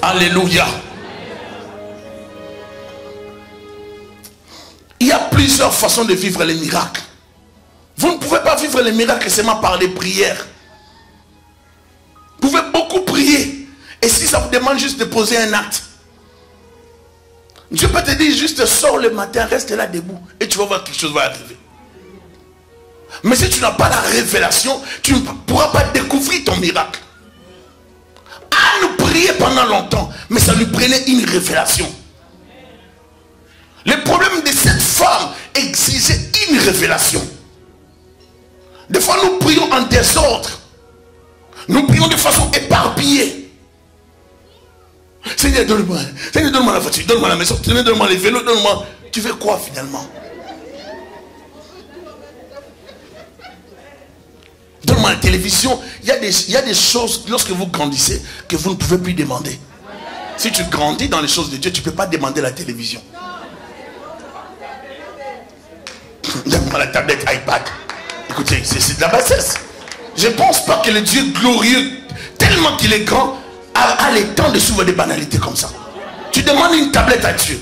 Alléluia. Il y a plusieurs façons de vivre les miracles. Vous ne pouvez pas vivre les miracles seulement par les prières. Vous pouvez beaucoup prier. Et si ça vous demande juste de poser un acte, Dieu peut te dire juste sors le matin, reste là debout et tu vas voir quelque chose va arriver. Mais si tu n'as pas la révélation, tu ne pourras pas découvrir ton miracle. Anne priait pendant longtemps, mais ça lui prenait une révélation. Le problème de cette femme exigeait une révélation. Des fois nous prions en désordre. Nous prions de façon éparpillée. Seigneur, donne-moi la voiture, donne-moi la maison, donne-moi les vélos, donne-moi. Tu veux quoi finalement? Donne-moi la télévision. Il y a des choses, lorsque vous grandissez, que vous ne pouvez plus demander. Si tu grandis dans les choses de Dieu, tu ne peux pas demander la télévision. Donne-moi la tablette iPad. Écoutez, c'est de la bassesse. Je ne pense pas que le Dieu glorieux, tellement qu'il est grand, a le temps de s'ouvrir des banalités comme ça. Tu demandes une tablette à Dieu.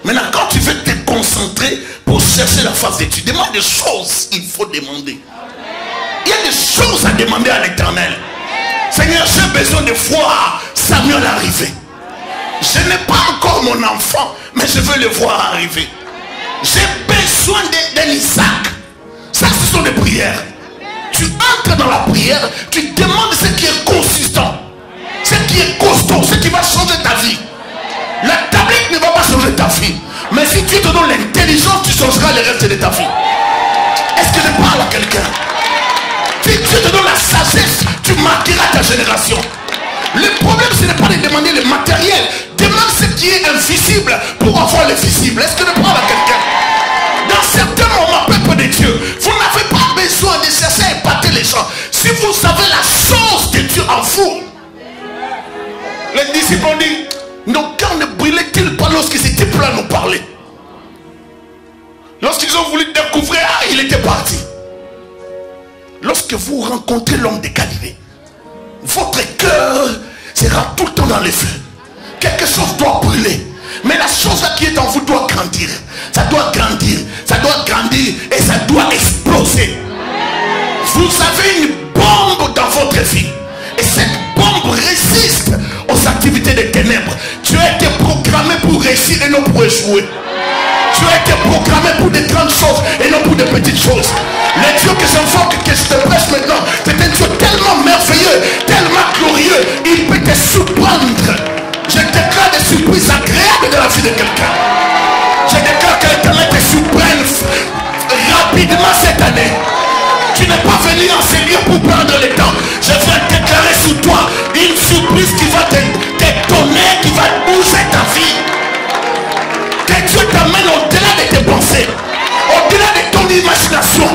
Maintenant, quand tu veux te concentrer pour chercher la face de Dieu, demande des choses qu'il faut demander. Il y a des choses à demander à l'Éternel. Seigneur, j'ai besoin de voir Samuel arriver. Je n'ai pas encore mon enfant, mais je veux le voir arriver. J'ai besoin d'un Isaac. Ça, ce sont des prières. Tu entres dans la prière, tu demandes ce qui est consistant, ce qui est costaud, ce qui va changer ta vie. La tablette ne va pas changer ta vie. Mais si Dieu te donne l'intelligence, tu changeras le reste de ta vie. Est-ce que je parle à quelqu'un? Si Dieu te donne la sagesse, tu marqueras ta génération. Le problème, ce n'est pas de demander le matériel. Demande ce qui est invisible pour avoir le visible. Est-ce que je parle à quelqu'un? Dans certains moments, peuple de Dieu, vous n'avez pas besoin de chercher à épater les gens. Si vous savez la chose de Dieu en vous. Les disciples ont dit, nos cœurs ne brûlaient-ils pas lorsqu'ils étaient prêts à nous parler? Lorsqu'ils ont voulu découvrir, il était parti. Lorsque vous rencontrez l'homme de Galilée, votre cœur sera tout le temps dans les feux. Quelque chose doit brûler. Mais la chose là qui est en vous doit grandir. Ça doit grandir. Ça doit grandir et ça doit exploser. Vous avez une bombe dans votre vie. Et cette bombe résiste aux activités des ténèbres. Tu as été programmé pour réussir et non pour échouer. Tu as été programmé pour des grandes choses et non pour des petites choses. Le Dieu que j'invoque, que je te prêche maintenant, c'est un Dieu tellement merveilleux, tellement glorieux, il peut te surprendre. Je déclare des surprises agréables dans la vie de quelqu'un. Je déclare que l'Éternel te surprenne rapidement cette année. Tu n'es pas venu en ce lieu pour perdre le temps. Je viens déclarer sur toi une surprise qui va t'étonner, qui va bouger ta vie. Que Dieu t'amène au-delà de tes pensées, au-delà de ton imagination.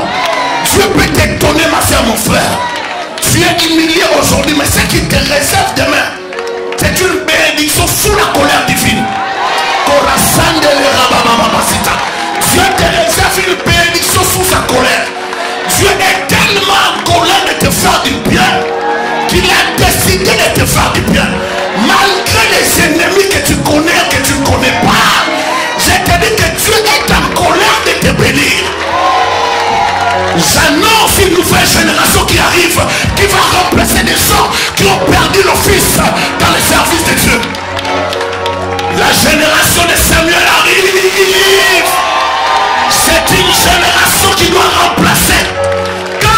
Dieu peut t'étonner, ma soeur, mon frère. Tu es humilié aujourd'hui, mais ce qui te réserve demain, c'est une bénédiction sous la colère divine. Dieu te réserve une bénédiction sous sa colère. Dieu est tellement en colère de te faire du bien qu'il a décidé de te faire du bien. Malgré les ennemis que tu connais, que tu ne connais pas, je te dis que Dieu est en colère de te bénir. J'annonce une nouvelle génération qui arrive, qui va remplacer des gens qui ont perdu l'office dans le service de Dieu. La génération de Samuel arrive. C'est une génération qui doit remplacer. Quand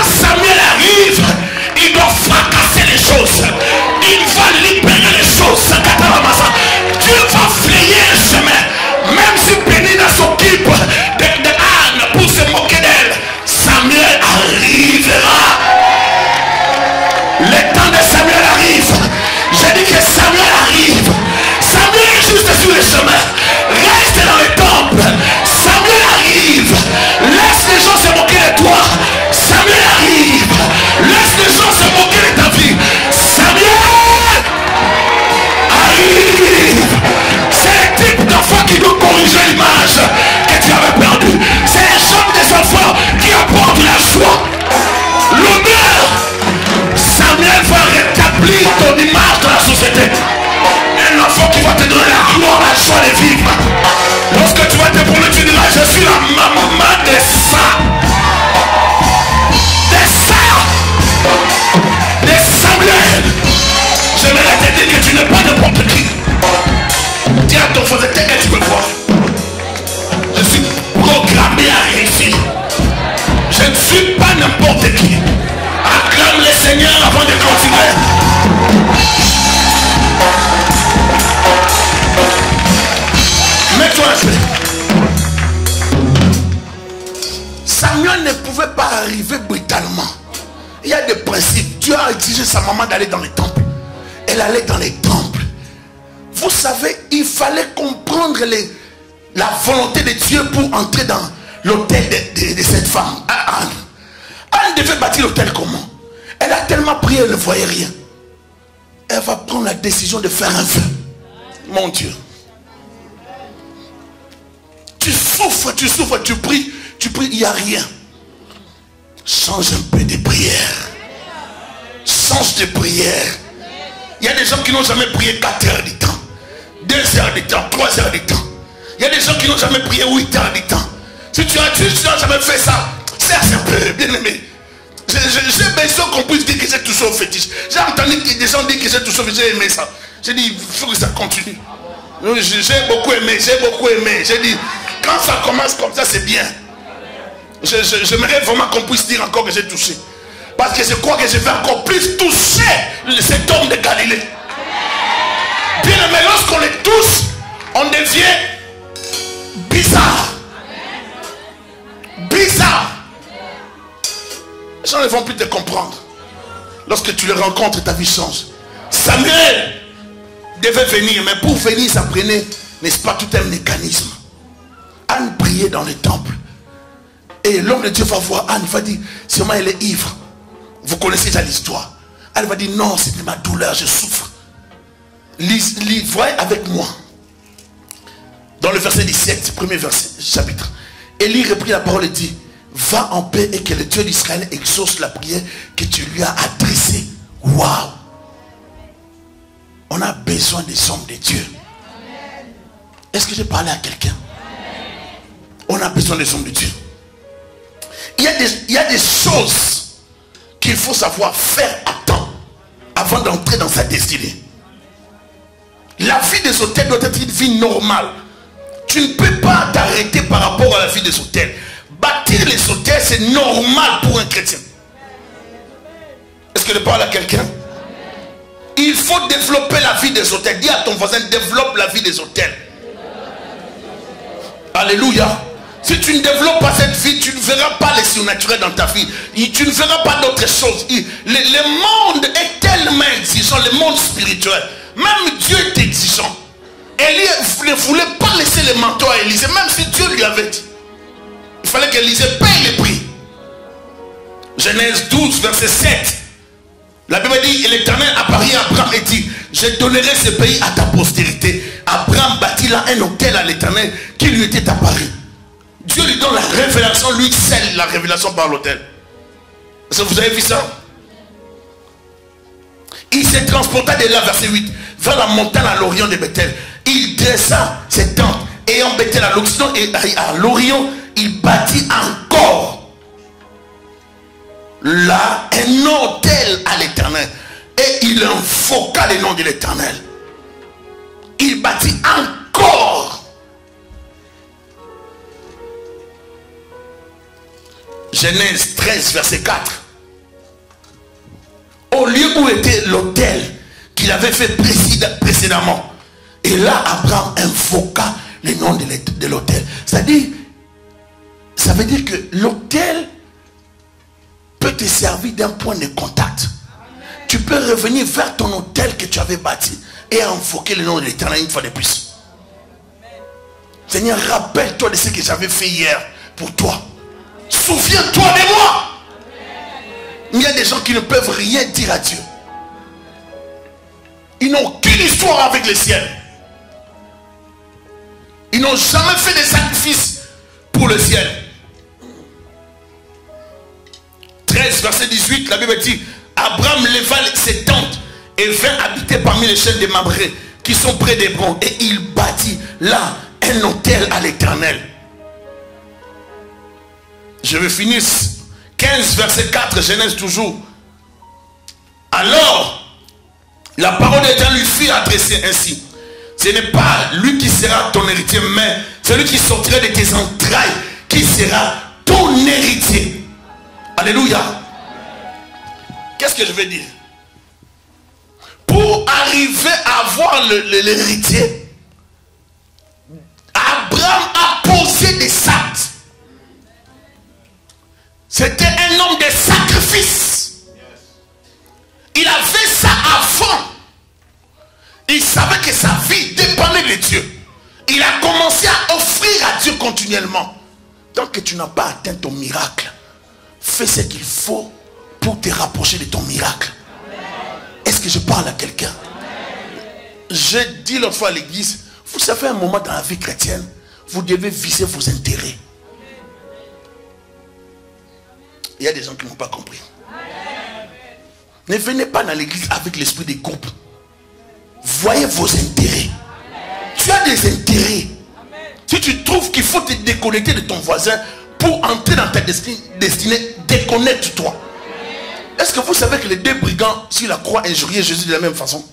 pas arrivé brutalement. Il y a des principes. Dieu a exigé sa maman d'aller dans les temples. Elle allait dans les temples. Vous savez, il fallait comprendre la volonté de Dieu pour entrer dans l'hôtel de cette femme. Anne. Anne devait bâtir l'hôtel comment? Elle a tellement prié, elle ne voyait rien. Elle va prendre la décision de faire un feu. Mon Dieu. Tu souffres, tu pries, il n'y a rien. Change un peu de prière. Change de prière. Il y a des gens qui n'ont jamais prié 4 heures du temps, 2 heures du temps, 3 heures du temps. Il y a des gens qui n'ont jamais prié 8 heures du temps. Si tu n'as jamais fait ça, cherche un peu, bien aimé. J'ai besoin qu'on puisse dire que j'ai touché au fétiche. J'ai entendu des gens dire que j'ai touché au fétiche, j'ai aimé ça. J'ai dit, il faut que ça continue. J'ai beaucoup aimé. J'ai dit, quand ça commence comme ça, c'est bien. J'aimerais vraiment qu'on puisse dire encore que j'ai touché. Parce que je crois que je vais encore plus toucher cet homme de Galilée. Bien aimé, lorsqu'on les touche, on devient bizarre. Bizarre. Les gens ne vont plus te comprendre. Lorsque tu les rencontres, ta vie change. Samuel devait venir, mais pour venir, ça prenait, n'est-ce pas, tout un mécanisme. Anne priait dans les temples. Et l'homme de Dieu va voir Anne, il va dire, sûrement elle est ivre. Vous connaissez déjà l'histoire. Elle va dire, non, c'est de ma douleur, je souffre. Voyez avec moi. Dans le verset 17, premier verset, chapitre. Élie reprit la parole et dit, va en paix et que le Dieu d'Israël exauce la prière que tu lui as adressée. Waouh! On a besoin des hommes de Dieu. Est-ce que j'ai parlé à quelqu'un? On a besoin des hommes de Dieu. Il y a des choses qu'il faut savoir faire à temps avant d'entrer dans sa destinée. La vie des hôtels doit être une vie normale. Tu ne peux pas t'arrêter par rapport à la vie des hôtels. Bâtir les hôtels, c'est normal pour un chrétien. Est-ce que je parle à quelqu'un? Il faut développer la vie des hôtels. Dis à ton voisin, développe la vie des hôtels. Alléluia. Si tu ne développes pas cette vie, tu ne verras pas les surnaturels dans ta vie. Tu ne verras pas d'autres choses. Le monde est tellement exigeant, le monde spirituel. Même Dieu est exigeant. Élie ne voulait pas laisser le manteau à Élisée, même si Dieu lui avait dit. Il fallait qu'Élisée paye les prix. Genèse 12, verset 7. La Bible dit, l'Éternel apparut à Abraham et dit, je donnerai ce pays à ta postérité. Abraham bâtit là un autel à l'Éternel qui lui était apparu. Dieu lui donne la révélation, lui scelle la révélation par l'autel. Est-ce que vous avez vu ça? Il s'est transporté de là, verset 8, vers la montagne à l'orient de Bethel. Il dressa ses tentes, ayant Bethel à l'occident et à l'orient, il bâtit encore là un autel à l'Éternel. Et il invoqua le nom de l'Éternel. Il bâtit encore. Genèse 13, verset 4. Au lieu où était l'autel qu'il avait fait précédemment. Et là, Abraham invoqua le nom de l'autel. C'est-à-dire, ça veut dire que l'autel peut te servir d'un point de contact. Tu peux revenir vers ton autel que tu avais bâti et invoquer le nom de l'Éternel une fois de plus. Seigneur, rappelle-toi de ce que j'avais fait hier pour toi. Souviens-toi de moi. Il y a des gens qui ne peuvent rien dire à Dieu. Ils n'ont aucune histoire avec le ciel. Ils n'ont jamais fait de sacrifice pour le ciel. 13, verset 18, la Bible dit, Abraham leva ses tentes et vint habiter parmi les chaînes de Mamré qui sont près d'Hébron. Et il bâtit là un autel à l'Éternel. Je vais finir 15 verset 4, Genèse toujours. Alors, la parole de Dieu lui fut adressée ainsi. Ce n'est pas lui qui sera ton héritier, mais celui qui sortira de tes entrailles, qui sera ton héritier. Alléluia. Qu'est-ce que je veux dire? Pour arriver à avoir l'héritier, Abraham a posé des actes. C'était un homme de sacrifice. Il avait ça avant. Il savait que sa vie dépendait de Dieu. Il a commencé à offrir à Dieu continuellement. Tant que tu n'as pas atteint ton miracle, fais ce qu'il faut pour te rapprocher de ton miracle. Est-ce que je parle à quelqu'un? J'ai dit l'autre fois à l'église, vous savez, un moment dans la vie chrétienne, vous devez viser vos intérêts. Il y a des gens qui n'ont pas compris. Ne venez pas dans l'église avec l'esprit des groupes. Voyez vos intérêts. Tu as des intérêts. Si tu trouves qu'il faut te déconnecter de ton voisin pour entrer dans ta destinée, déconnecte-toi. Est-ce que vous savez que les deux brigands sur la croix injuriaient Jésus de la même façon?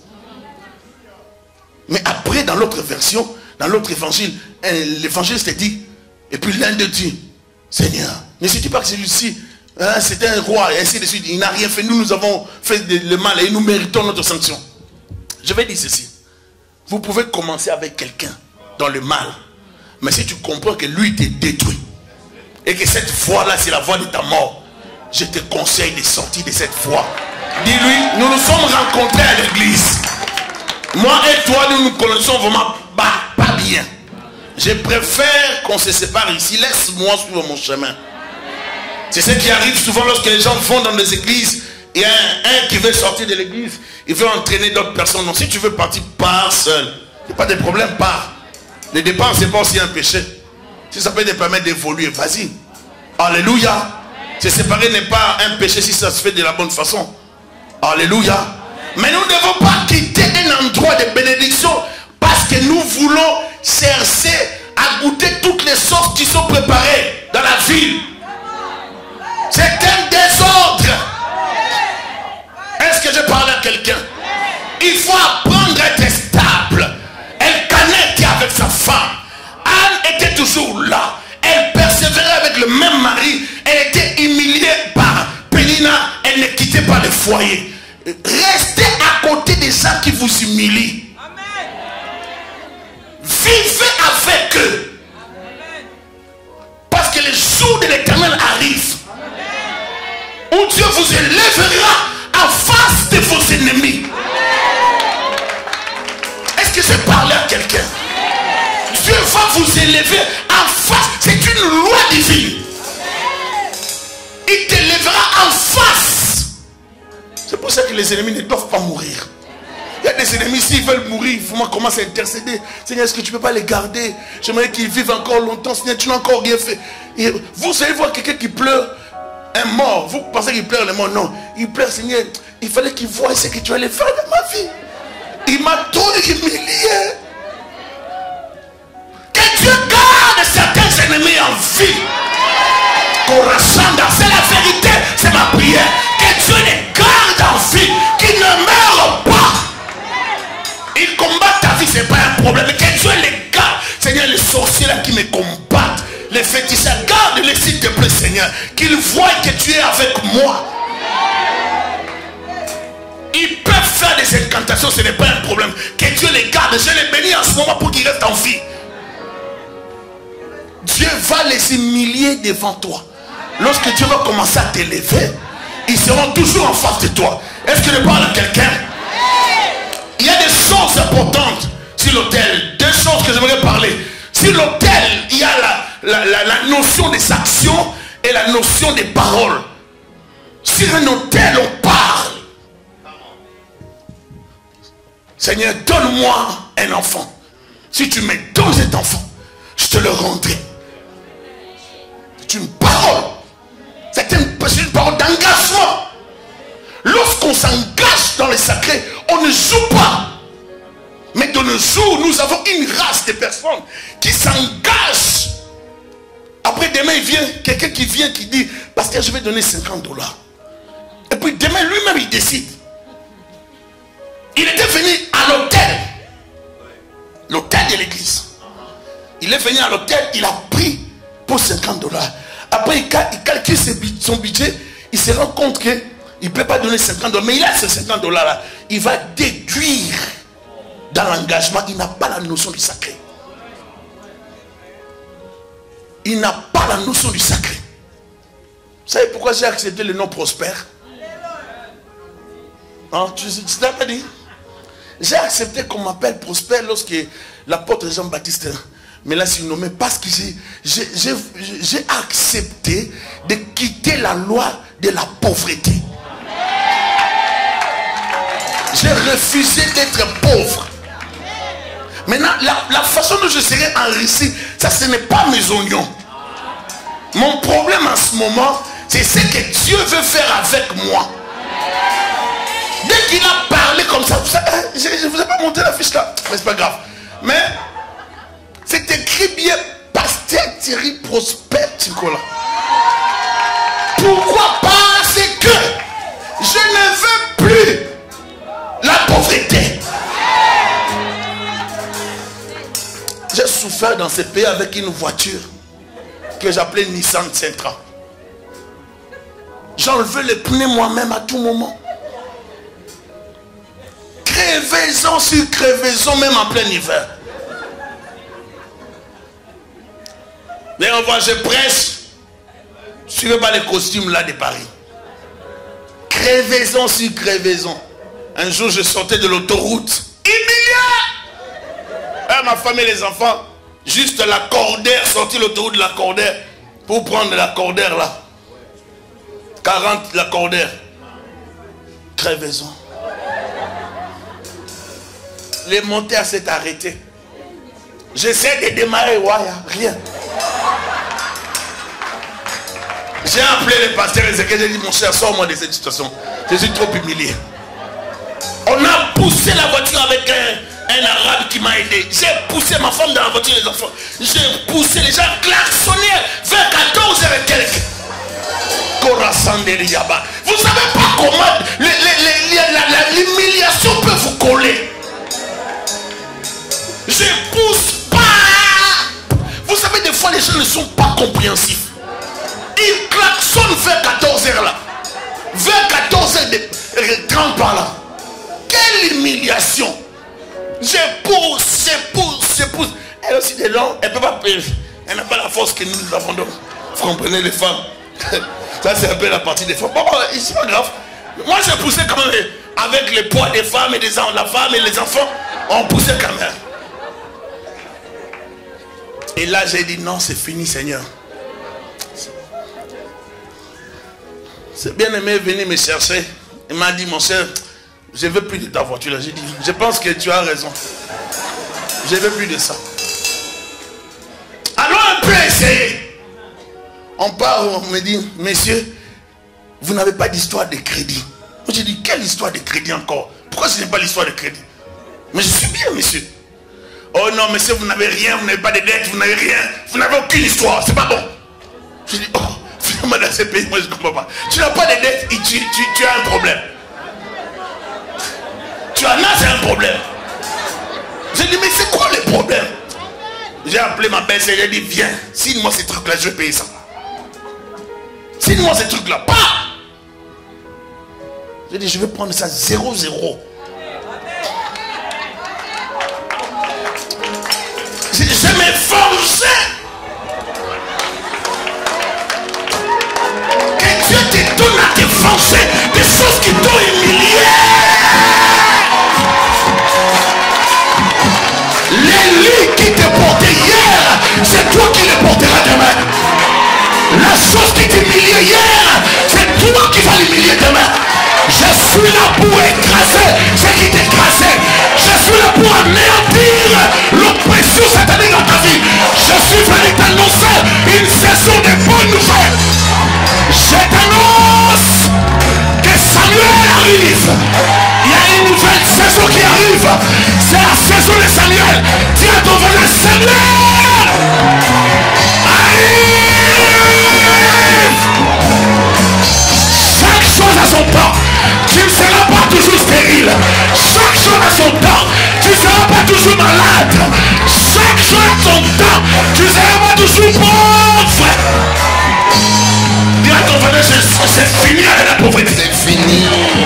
Mais après, dans l'autre version, dans l'autre évangile, l'évangéliste dit, et puis l'un de dit, Seigneur, ne sais-tu pas que celui-ci, hein, c'était un roi, et ainsi de suite, il n'a rien fait, nous avons fait le mal et nous méritons notre sanction. Je vais dire ceci, vous pouvez commencer avec quelqu'un dans le mal, mais si tu comprends que lui t'est détruit, et que cette voie-là, c'est la voie de ta mort, je te conseille de sortir de cette voie. Dis-lui, nous nous sommes rencontrés à l'église. Moi et toi, nous nous connaissons vraiment pas bien. Je préfère qu'on se sépare ici. Laisse-moi suivre mon chemin. C'est ce qui arrive souvent lorsque les gens vont dans les églises. Il y a un qui veut sortir de l'église. Il veut entraîner d'autres personnes. Donc si tu veux partir, pars seul. Il n'y a pas de problème, pars. Le départ, ce n'est pas aussi un péché. Si ça peut te permettre d'évoluer, vas-y. Alléluia. Se séparer n'est pas un péché si ça se fait de la bonne façon. Alléluia. Mais nous ne devons pas quitter un endroit de bénédiction parce que nous voulons chercher à goûter toutes les sauces qui sont préparées dans la ville. C'est un désordre. Est-ce que je parle à quelqu'un? Il faut apprendre à être stable. Elkanah était avec sa femme. Anne était toujours là. Elle persévérait avec le même mari. Elle était humiliée par Pénina. Elle ne quittait pas le foyer. Restez à côté des gens qui vous humilient. Amen. Vivez avec eux. Amen. Parce que le jour de l'Éternel arrive. Amen. Où Dieu vous élèvera en face de vos ennemis. Amen. Est-ce que je parle à quelqu'un? Dieu va vous élever en face. C'est une loi divine. Amen. Il t'élèvera en face. C'est pour ça que les ennemis ne doivent pas mourir. Il y a des ennemis, s'ils veulent mourir, il faut commencer à intercéder. Seigneur, est-ce que tu ne peux pas les garder? J'aimerais qu'ils vivent encore longtemps. Seigneur, tu n'as encore rien fait. Et vous allez voir quelqu'un qui pleure, un mort. Vous pensez qu'il pleure le mort? Non. Il pleure, Seigneur. Il fallait qu'il voie ce que tu allais faire dans ma vie. Il m'a trop humilié. Que Dieu garde certains ennemis en vie. C'est la vérité, c'est ma prière. Que Dieu les garde en vie, qu'ils ne meurent pas. Ils combattent ta vie, c'est pas un problème. Mais que Dieu les garde. Seigneur, les sorciers là qui me combattent, les féticheurs, garde-les s'il te plaît, Seigneur. Qu'ils voient que tu es avec moi. Ils peuvent faire des incantations, ce n'est pas un problème. Que Dieu les garde. Je les bénis en ce moment pour qu'ils restent en vie. Dieu va les humilier devant toi. Lorsque Dieu va commencer à t'élever, ils seront toujours en face de toi. Est-ce que je parle à quelqu'un? Il y a des choses importantes sur l'autel. Deux choses que j'aimerais parler. Sur l'autel, il y a la notion des actions et la notion des paroles. Sur un autel, on parle. Seigneur, donne-moi un enfant. Si tu me donnes cet enfant, je te le rendrai. C'est une parole. C'est une parole d'engagement. Lorsqu'on s'engage dans les sacrés, on ne joue pas. Mais de nos jours, nous avons une race de personnes qui s'engagent. Après demain, il vient quelqu'un qui vient qui dit, pasteur, je vais donner $50. Et puis demain, lui-même, il décide. Il était venu à l'hôtel. L'hôtel de l'église. Il est venu à l'hôtel, il a pris pour $50. Après, il calcule son budget, il se rend compte qu'il ne peut pas donner $50. Mais il a ces $50 là. Il va déduire dans l'engagement. Il n'a pas la notion du sacré. Il n'a pas la notion du sacré. savez pourquoi j'ai accepté le nom Prospère? Hein, tu n'as pas dit? J'ai accepté qu'on m'appelle Prospère lorsque l'apôtre Jean-Baptiste me l'a surnommé, parce que j'ai accepté de quitter la loi de la pauvreté. J'ai refusé d'être pauvre. Maintenant, la façon dont je serai enrichi, ça, ce n'est pas mes oignons. Mon problème en ce moment, c'est ce que Dieu veut faire avec moi. Dès qu'il a parlé comme ça, je ne vous ai pas montré la fiche là, mais c'est pas grave. Mais c'est écrit bien, Pasteur Thierry Prosper Tikola. Pourquoi? Parce que je ne veux plus la pauvreté. J'ai souffert dans ce pays avec une voiture que j'appelais Nissan Sentra. J'enlevais les pneus moi-même à tout moment. Crevaison sur crevaison, même en plein hiver. Mais on voit, je prêche. Suivez pas les costumes là de Paris. Crevaison sur crevaison. Un jour, je sortais de l'autoroute. Humilié! Ma femme et les enfants, juste la Cordaire, sorti l'autoroute de la Cordaire pour prendre la Cordaire là. 40 la Cordaire. Crevaison. Les montées s'est arrêtées. J'essaie de démarrer, rien. J'ai appelé le pasteur Ezekiel, j'ai dit, mon cher, sors-moi de cette situation. Je suis trop humilié. On a poussé la voiture avec un arabe qui m'a aidé. J'ai poussé ma femme dans la voiture, les enfants. J'ai poussé les gens klaxonnaient vers 14h et quelques. Vous ne savez pas comment l'humiliation peut vous coller. Je pousse pas. Vous savez, des fois les gens ne sont pas compréhensifs. Ils klaxonnent vers 14h là. Vers 14h30 par là. Quelle humiliation. Je pousse. Elle aussi des gens, elle ne peut pas payer. Elle n'a pas la force que nous avons. Donc, vous comprenez les femmes. Ça c'est un peu la partie des femmes. Bon, c'est pas grave. Moi j'ai poussé quand même avec le poids des femmes et des enfants. La femme et les enfants, on poussait quand même. Et là j'ai dit non, c'est fini Seigneur. C'est bien aimé venir me chercher. Il m'a dit mon cher, je ne veux plus de ta voiture. J'ai dit, je pense que tu as raison. Je ne veux plus de ça. Alors on peut essayer. On part, on me dit, messieurs, vous n'avez pas d'histoire de crédit. Moi j'ai dit, quelle histoire de crédit encore? Pourquoi ce n'est pas l'histoire de crédit? Mais je suis bien, monsieur. Oh non, monsieur, vous n'avez rien, vous n'avez pas de dette, vous n'avez rien, vous n'avez aucune histoire, c'est pas bon. Je dis, oh, finalement dans ce pays, moi je ne comprends pas. Tu n'as pas de dette et tu as un problème. Tu en as, c'est un problème. J'ai dit, mais c'est quoi le problème? J'ai appelé ma belle-sœur, j'ai dit, viens, signe-moi ces trucs-là, je vais payer ça. Signe-moi ces trucs-là, pas. J'ai dit, je vais prendre ça 0-0. Je m'efforçais. Que Dieu te donne à te venger des choses qui t'ont humilié. Les lits qui te portaient hier, c'est toi qui les porteras demain. La chose qui t'humiliait hier, c'est toi qui vas l'humilier demain. Je suis là pour écraser ce qui t'écrasait. Je suis là pour anéantir l'oppression satanique dans ta vie. Je suis venu t'annoncer une saison de bonnes nouvelles. Je t'annonce que Samuel arrive. Il y a une nouvelle saison qui arrive. C'est la saison de Samuel. Dis à ton voisin, Samuel arrive. Chaque chose à son temps. Tu ne seras pas toujours stérile. Chaque chose à son temps. Tu ne seras pas toujours malade. Chaque chose à son temps. Tu ne seras pas toujours pauvre. Dis à ton frère, c'est fini avec la pauvreté. C'est fini.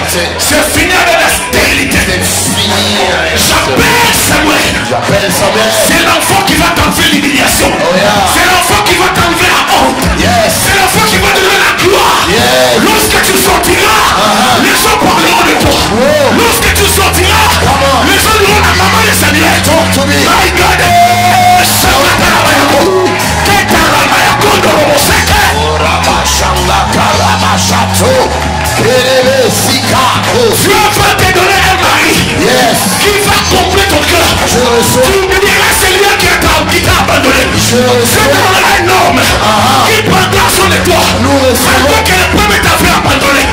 C'est fini avec la stérilité. C'est fini. J'appelle Samuel. C'est l'enfant qui va t'enlever l'humiliation. Oh yeah. C'est l'enfant qui va t'enlever la honte. Yes. C'est l'enfant qui va te donner la gloire. lorsque tu sortiras, les gens parleront de toi. Lorsque tu sortiras, les gens diront la maman de Samuel. My God, Dieu va te donner un mari qui va combler ton cœur. Tu me diras c'est lui qui t'a abandonné. Je te donnerai un homme qui prendra soin de toi. Pendant que le premier t'a fait abandonner,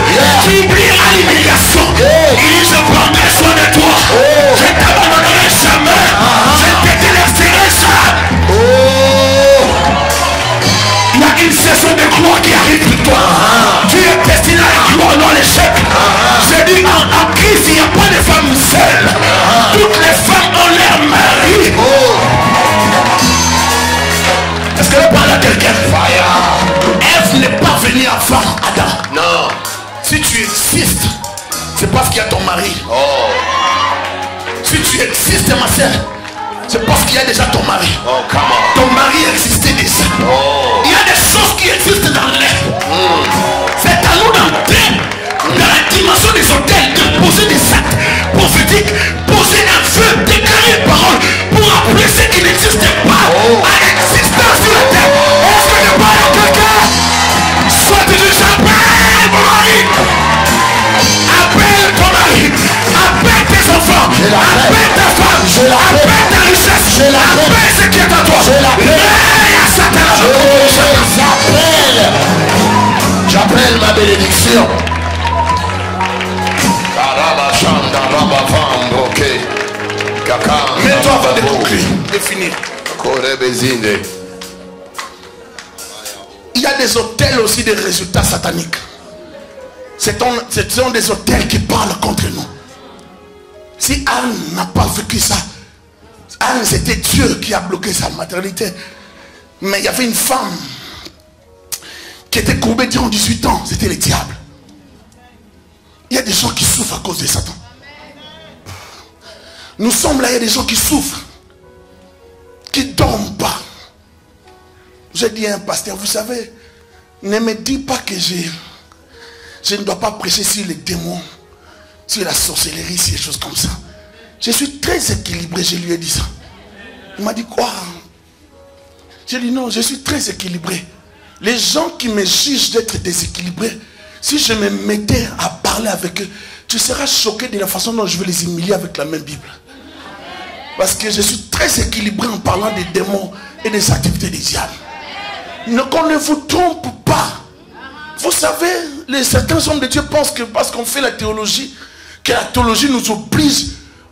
tu oublieras l'humiliation. Il dit je prendrai soin de toi. Je ne t'abandonnerai jamais. Je te délaisserai jamais. Il y a une saison de gloire qui arrive pour toi. Tu es destiné à la gloire, non l'échec. J'ai dit en Christ, il n'y a pas de femmes seules. Toutes les femmes ont leur mari. Est-ce que je parle à quelqu'un? Ève n'est pas venue avant Adam. Non. Si tu existes, c'est parce qu'il y a ton mari. Si tu existes, ma soeur, c'est parce qu'il y a déjà ton mari. Ton mari existait déjà. Il y a des choses qui existent dans l'air. C'est à nous d'entrer dans la dimension des hôtels, de poser des actes prophétiques, poser un feu, déclarer une parole pour appeler ce qui n'existe pas à l'existence sur la terre. Est-ce que je parle à quelqu'un? Soit tu dis j'appelle mon mari. Appelle ton mari. Appelle tes enfants. Appelle ta femme. Appelle ta richesse. Appelle ce qui est à toi. J'appelle ma bénédiction. Mets-toi avant de conclure, de finir. Il y a des hôtels aussi des résultats sataniques. Ce sont des hôtels qui parlent contre nous. Si Anne n'a pas vécu ça, Anne c'était Dieu qui a bloqué sa maternité. Mais il y avait une femme qui était courbée durant 18 ans, c'était le diable. Il y a des gens qui souffrent à cause de Satan. Nous sommes là, il y a des gens qui souffrent, qui ne dorment pas. J'ai dit à un pasteur, vous savez, ne me dis pas que je ne dois pas prêcher sur les démons, sur la sorcellerie, sur des choses comme ça. Je suis très équilibré, je lui ai dit ça. Il m'a dit quoi? J'ai dit non, je suis très équilibré. Les gens qui me jugent d'être déséquilibré, si je me mettais à parler avec eux, tu seras choqué de la façon dont je vais les humilier avec la même Bible. Parce que je suis très équilibré en parlant des démons et des activités des diables. Qu'on ne vous trompe pas. Vous savez, certains hommes de Dieu pensent que parce qu'on fait la théologie, que la théologie nous oblige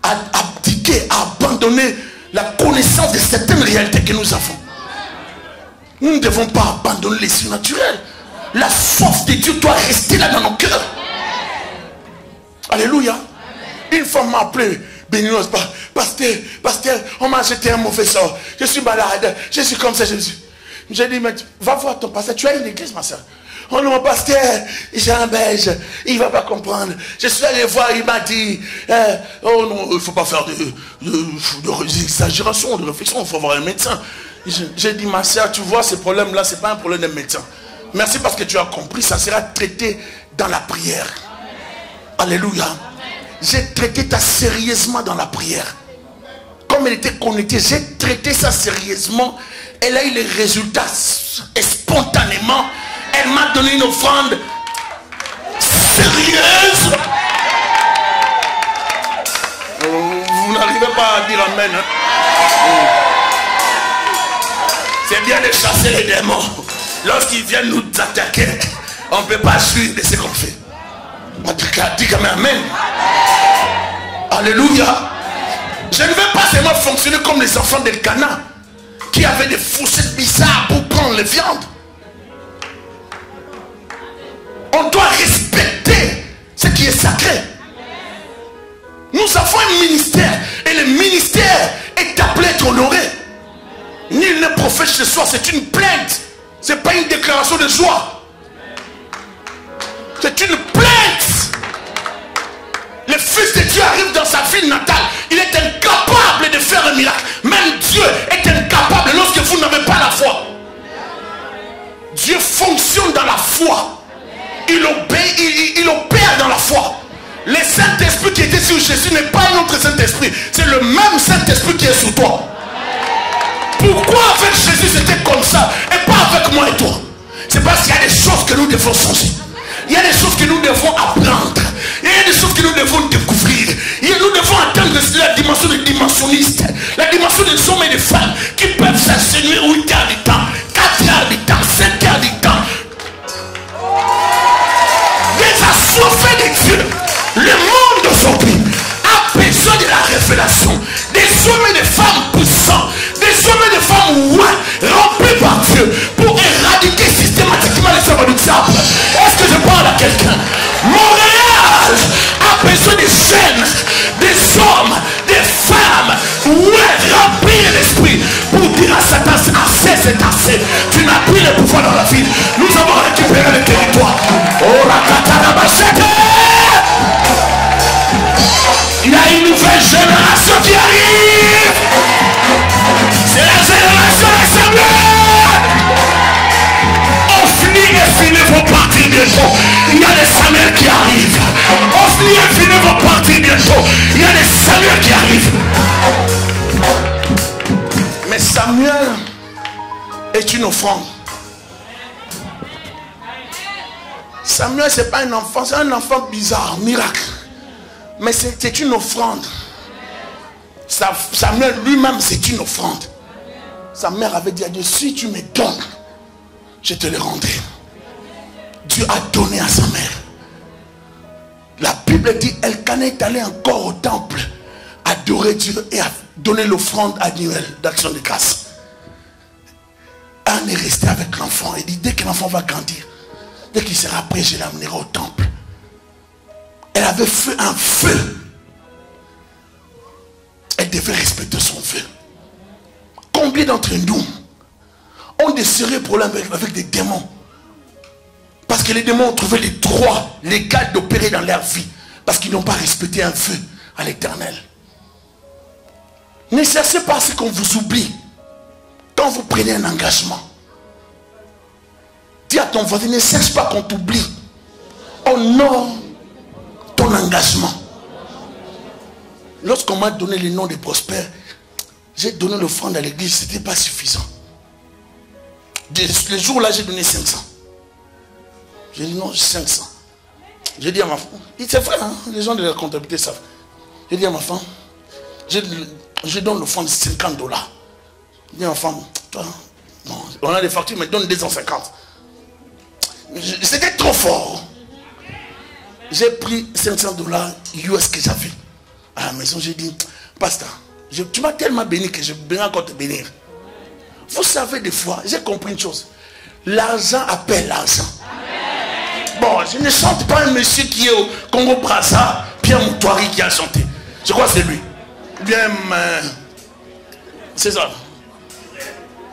à abdiquer, à abandonner la connaissance de certaines réalités que nous avons. Nous ne devons pas abandonner les surnaturels. La force de Dieu doit rester là dans nos cœurs. Alléluia. Une femme m'a appelé, béninoise, pasteur, on m'a jeté un mauvais sort. Je suis malade, je suis comme ça. J'ai dit, mais va voir ton pasteur, tu as une église, ma soeur. Oh non, pasteur, j'ai un belge, il ne va pas comprendre. Je suis allé voir, il m'a dit, oh non, il ne faut pas faire d'exagération, de réflexion, il faut voir un médecin. J'ai dit, ma soeur, tu vois, ce problème-là, ce n'est pas un problème de médecin. Merci parce que tu as compris, ça sera traité dans la prière. Alléluia. J'ai traité ça sérieusement dans la prière. Comme elle était connectée, j'ai traité ça sérieusement. Elle a eu les résultats et spontanément, elle m'a donné une offrande sérieuse. Vous n'arrivez pas à dire amen. Hein? C'est bien de chasser les démons. Lorsqu'ils viennent nous attaquer, on ne peut pas suivre de ce qu'on fait. On dit quand même amen. Alléluia. Je ne vais pas seulement fonctionner comme les enfants d'Elkana qui avaient des fourchettes bizarres pour prendre les viandes. On doit respecter ce qui est sacré. Nous avons un ministère et le ministère est appelé à être honoré. Nul ne prophète chez soi, c'est une plainte. Ce n'est pas une déclaration de joie. C'est une plainte. Le Fils de Dieu arrive dans sa ville natale. Il est incapable de faire un miracle. Même Dieu est incapable lorsque vous n'avez pas la foi. Dieu fonctionne dans la foi. Il obéit il opère dans la foi. Le Saint-Esprit qui était sur Jésus n'est pas un autre Saint-Esprit. C'est le même Saint-Esprit qui est sur toi. Pourquoi avec Jésus c'était comme ça et pas avec moi et toi? C'est parce qu'il y a des choses que nous devons changer. Il y a des choses que nous devons apprendre. Il y a des choses que nous devons découvrir. Nous devons atteindre la dimension des dimensionnistes. La dimension des hommes et des femmes qui peuvent s'enseigner 8 heures du temps, 4 heures du temps, 5 heures du temps. Des assoiffés de Dieu. Le monde d'aujourd'hui a besoin de la révélation. Des hommes et des femmes puissants. Des hommes et des femmes remplis par Dieu pour éradiquer systématiquement les œuvres du diable. Est-ce que je parle à quelqu'un? Montréal a besoin des jeunes, des hommes, des femmes remplis de l'esprit pour dire à Satan, assez c'est assez. Tu n'as plus le pouvoir dans la vie. Nous avons récupéré le territoire. Oh la katarabachete. Il y a une nouvelle génération qui arrive. C'est la génération de Samuel. Ophni et Phiné vont partir bientôt. Il y a des Samuel qui arrivent. Ophni et Phiné vont partir bientôt. Il y a des Samuel qui arrivent. Mais Samuel est une offrande. Samuel c'est pas un enfant, c'est un enfant bizarre, miracle. Mais c'est une offrande. Samuel lui-même c'est une offrande. Sa mère avait dit à Dieu, si tu me donnes, je te le rendrai. Dieu a donné à sa mère. La Bible dit, Elkanah est allé encore au temple adorer Dieu et a donné l'offrande annuelle d'action de grâce. Anne est restée avec l'enfant et dit, dès que l'enfant va grandir, dès qu'il sera prêt, je l'amènerai au temple. Elle avait fait un feu. Elle devait respecter son feu. Combien d'entre nous ont des sérieux problèmes avec des démons? Parce que les démons ont trouvé les droits légaux d'opérer dans leur vie. Parce qu'ils n'ont pas respecté un feu à l'éternel. Ne cherchez pas ce qu'on vous oublie. Quand vous prenez un engagement, dis à ton voisin, ne cherche pas qu'on t'oublie. Honore ton engagement. Lorsqu'on m'a donné le nom de Prosper, j'ai donné l'offrande à l'église, ce n'était pas suffisant. Le jour-là, j'ai donné 500. J'ai dit non, 500. J'ai dit à ma femme, c'est vrai, hein, les gens de la comptabilité savent. J'ai dit à ma femme, je donne l'offrande de $50. J'ai dit à ma femme, toi, non, on a des factures, mais donne 250. C'était trop fort. J'ai pris $500 US que j'avais à la maison. J'ai dit, pasteur, tu m'as tellement béni que je vais encore te bénir. Vous savez, des fois, j'ai compris une chose. L'argent appelle l'argent. Bon, je ne chante pas un monsieur qui est au Congo-Brazza, Pierre Moutouari qui a chanté. Je crois que c'est lui. Bien, c'est ça.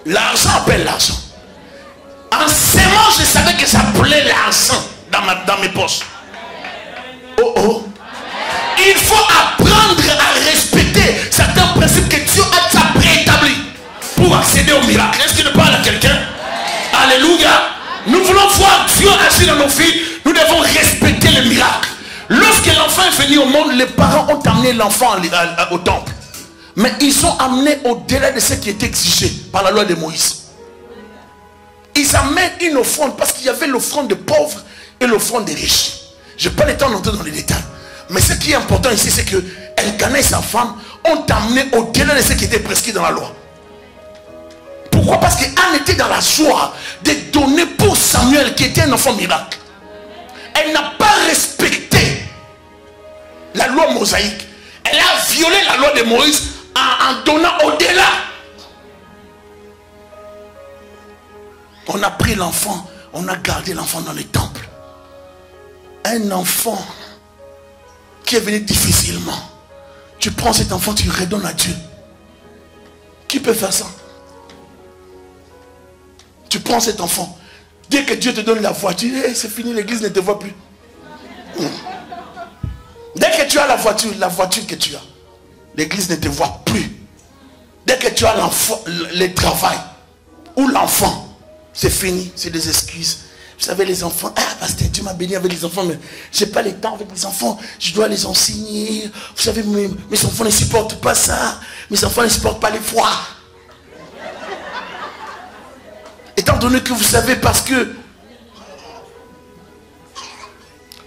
L'argent appelle l'argent. En s'aimant, je savais que ça appelait l'argent dans mes poches. Oh oh. Il faut apprendre à respecter certains principes que Dieu a déjà préétablis pour accéder au miracle. Est-ce qu'il ne parle à quelqu'un? Alléluia. Nous voulons voir Dieu agir dans nos vies. Nous devons respecter le miracle. Lorsque l'enfant est venu au monde, les parents ont amené l'enfant au temple. Mais ils ont amené au-delà de ce qui était exigé par la loi de Moïse. Ils amènent une offrande parce qu'il y avait l'offrande des pauvres et l'offrande des riches. Je n'ai pas le temps d'entrer dans les détails. Mais ce qui est important ici, c'est que Elkanah et sa femme ont amené au-delà de ce qui était prescrit dans la loi. Pourquoi? Parce qu'Anne était dans la joie de donner pour Samuel, qui était un enfant miracle. Elle n'a pas respecté la loi mosaïque. Elle a violé la loi de Moïse en donnant au-delà. On a pris l'enfant, on a gardé l'enfant dans les temples. Un enfant qui est venu difficilement. Tu prends cet enfant, tu le redonnes à Dieu. Qui peut faire ça? Tu prends cet enfant. Dès que Dieu te donne la voiture, hey, c'est fini, l'église ne te voit plus. Dès que tu as la voiture que tu as, l'église ne te voit plus. Dès que tu as le travail ou l'enfant, c'est fini, c'est des excuses. Vous savez, les enfants, ah, pasteur, Dieu m'a béni avec les enfants, mais j'ai pas le temps avec les enfants. Je dois les enseigner. Vous savez, mes enfants ne supportent pas ça. Mes enfants ne supportent pas les froids. Étant donné que vous savez, parce que...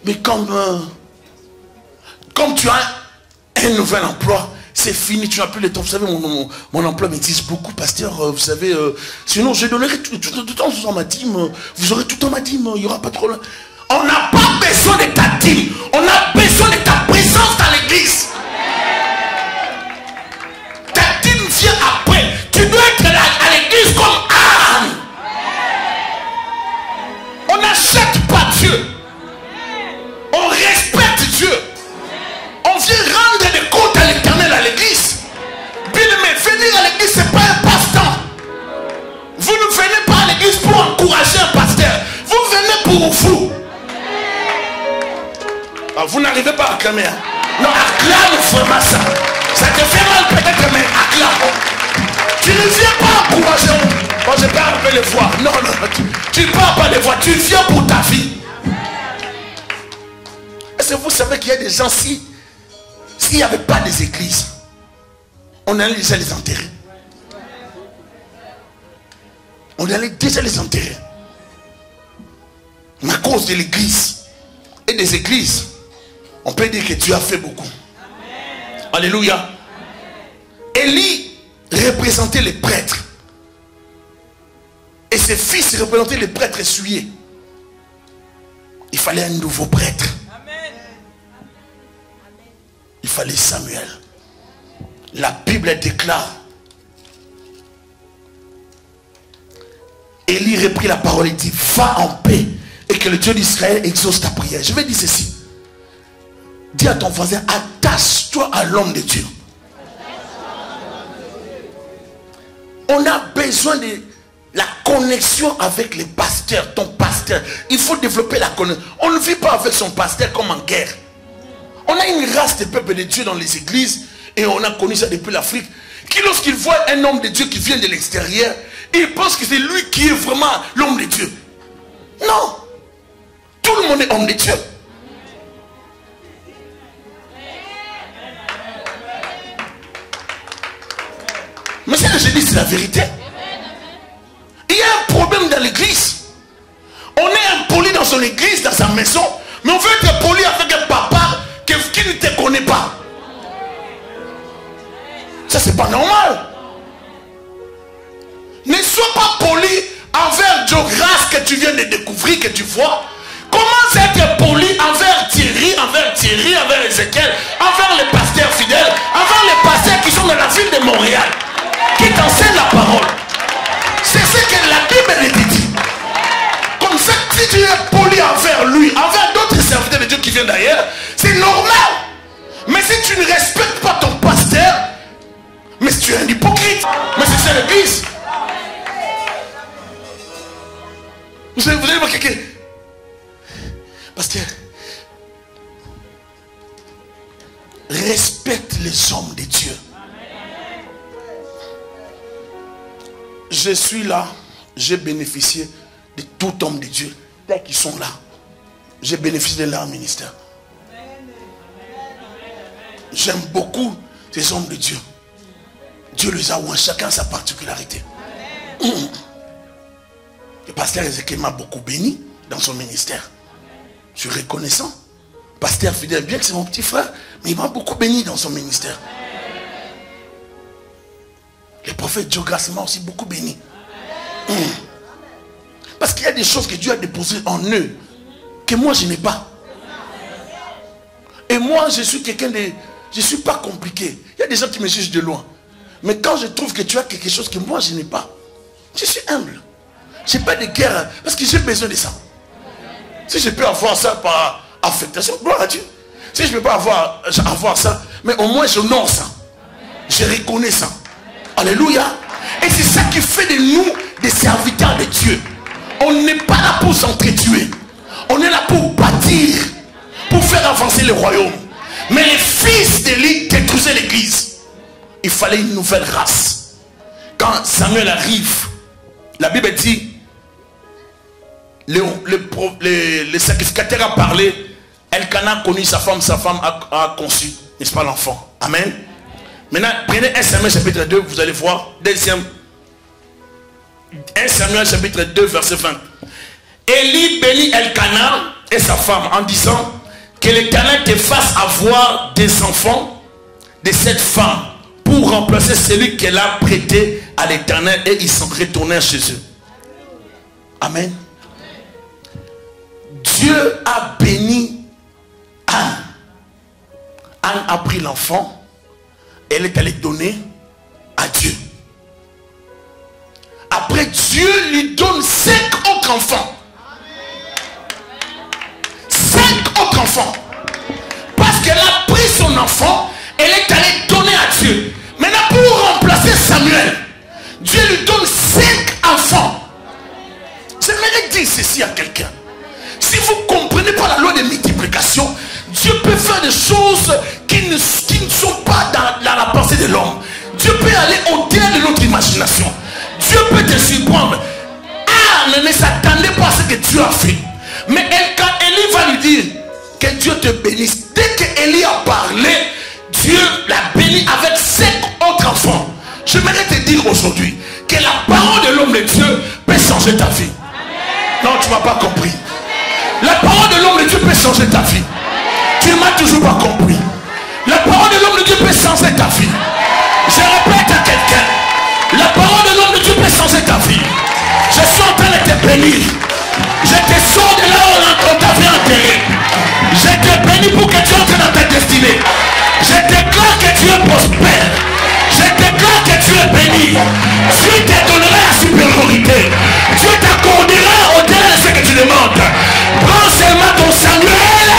Mais comme tu as un nouvel emploi, c'est fini, tu n'as plus le temps. Vous savez, mon emploi m'exige beaucoup, pasteur. Vous savez, sinon je donnerai tout le temps dans ma dîme. Vous aurez tout le temps ma dîme, il n'y aura pas de problème. On n'a pas besoin de ta dîme. On a besoin de ta présence dans l'église. Ta dîme vient après. Tu dois être là à l'église comme Aaron. On n'achète pas Dieu. On respecte Dieu. On vient rendre des comptes à l'Éternel à l'église. Bien aimé, venir à l'église, ce n'est pas un passe-temps. Vous ne venez pas à l'église pour encourager un pasteur. Vous venez pour vous. Ah, vous n'arrivez pas à acclamer. Hein? Non, acclame vraiment ça. Ça te fait mal peut-être, mais acclame. Tu ne viens pas encourager. Moi, je parle un peu les voix. Non, tu ne parles pas des voix. Tu viens pour ta vie. Est-ce que vous savez qu'il y a des gens, s'il n'y avait pas des églises, on allait déjà les enterrer. On allait déjà les enterrer. Mais à cause de l'église et des églises, on peut dire que Dieu a fait beaucoup. Amen. Alléluia. Élie représentait les prêtres. Et ses fils représentaient les prêtres essuyés. Il fallait un nouveau prêtre. Il fallait Samuel. La Bible déclare. Élie reprit la parole et dit, va en paix et que le Dieu d'Israël exauce ta prière. Je vais dire ceci. Dis à ton voisin, attache-toi à l'homme de Dieu. On a besoin de la connexion avec les pasteurs, ton pasteur. Il faut développer la connexion. On ne vit pas avec son pasteur comme en guerre. On a une race de peuple de Dieu dans les églises, et on a connu ça depuis l'Afrique, qui lorsqu'il voit un homme de Dieu qui vient de l'extérieur, il pense que c'est lui qui est vraiment l'homme de Dieu. Non. Tout le monde est homme de Dieu. Mais ce que je dis, c'est la vérité. Il y a un problème dans l'église. On est impoli dans son église, dans sa maison, mais on veut être poli avec un papa qui ne te connaît pas. Ça, c'est pas normal. Ne sois pas poli envers Joe Grasse que tu viens de découvrir, que tu vois. Commence à être poli envers Thierry, envers Ézéchiel, envers les pasteurs fidèles, envers les pasteurs qui sont dans la ville de Montréal, qui t'enseignent la parole. C'est ce que la Bible te dit. Comme ça, si tu es poli envers lui, envers d'autres serviteurs de Dieu qui viennent d'ailleurs, c'est normal. Mais si tu ne respectes pas ton pasteur, mais si tu es un hypocrite, mais c'est ça l'église. Vous allez voir quelqu'un. Pasteur, respecte les hommes de Dieu. Je suis là, j'ai bénéficié de tout homme de Dieu. Dès qu'ils sont là, j'ai bénéficié de leur ministère. J'aime beaucoup ces hommes de Dieu. Dieu les a oués, chacun sa particularité. Le pasteur Ézéchiel m'a beaucoup béni dans son ministère. Je suis reconnaissant. Pasteur fidèle, bien que c'est mon petit frère, mais il m'a beaucoup béni dans son ministère. Le prophète Joe Grasse m'a aussi beaucoup béni. Parce qu'il y a des choses que Dieu a déposées en eux que moi je n'ai pas. Et moi je suis quelqu'un de... Je ne suis pas compliqué. Il y a des gens qui me jugent de loin. Mais quand je trouve que tu as quelque chose que moi je n'ai pas, je suis humble. Je n'ai pas de guerre parce que j'ai besoin de ça. Si je peux avoir ça par affectation, gloire à Dieu. Si je ne peux pas avoir ça, mais au moins j'honore ça. Je reconnais ça. Alléluia. Et c'est ça qui fait de nous des serviteurs de Dieu. On n'est pas là pour s'entretuer. On est là pour bâtir, pour faire avancer le royaume. Mais les fils d'Élie détruisaient l'église. Il fallait une nouvelle race. Quand Samuel arrive, la Bible dit, le sacrificateur a parlé, Elkana a connu sa femme a conçu, n'est-ce pas, l'enfant. Amen. Maintenant, prenez 1 Samuel chapitre 2, vous allez voir, 1 Samuel chapitre 2, verset 20. Élie bénit Elkana et sa femme en disant que l'Éternel te fasse avoir des enfants de cette femme pour remplacer celui qu'elle a prêté à l'Éternel, et ils sont retournés chez eux. Amen. Dieu a béni Anne. Anne a pris l'enfant, elle est allée donner à Dieu. Après, Dieu lui donne 5 autres enfants. 5 autres enfants. Parce qu'elle a pris son enfant, elle est allée donner à Dieu. Maintenant, pour remplacer Samuel, Dieu lui donne 5 enfants. J'aimerais dire ceci à quelqu'un. Si vous ne comprenez pas la loi de multiplication, Dieu peut faire des choses qui ne sont pas dans la pensée de l'homme. Dieu peut aller au-delà de notre imagination. Dieu peut te surprendre. Anne ne s'attendait pas à ce que Dieu a fait. Mais quand Élie va lui dire que Dieu te bénisse, dès que Élie a parlé, Dieu l'a béni avec 5 autres enfants. J'aimerais te dire aujourd'hui que la parole de l'homme de Dieu peut changer ta vie. Non, tu ne m'as pas compris. La parole de l'homme de Dieu peut changer ta vie. Tu ne m'as toujours pas compris. La parole de l'homme de Dieu peut changer ta vie. Je répète à quelqu'un. La parole de l'homme de Dieu peut changer ta vie. Je suis en train de te bénir. Je te sors de là où on t'avait enterré. Je te bénis pour que tu entres dans ta destinée. Je déclare que tu es prospère. Je déclare que tu es béni. Dieu te donnera la supériorité. Dieu t'accordera au-delà de ce que tu demandes. Prends seulement ton Samuel,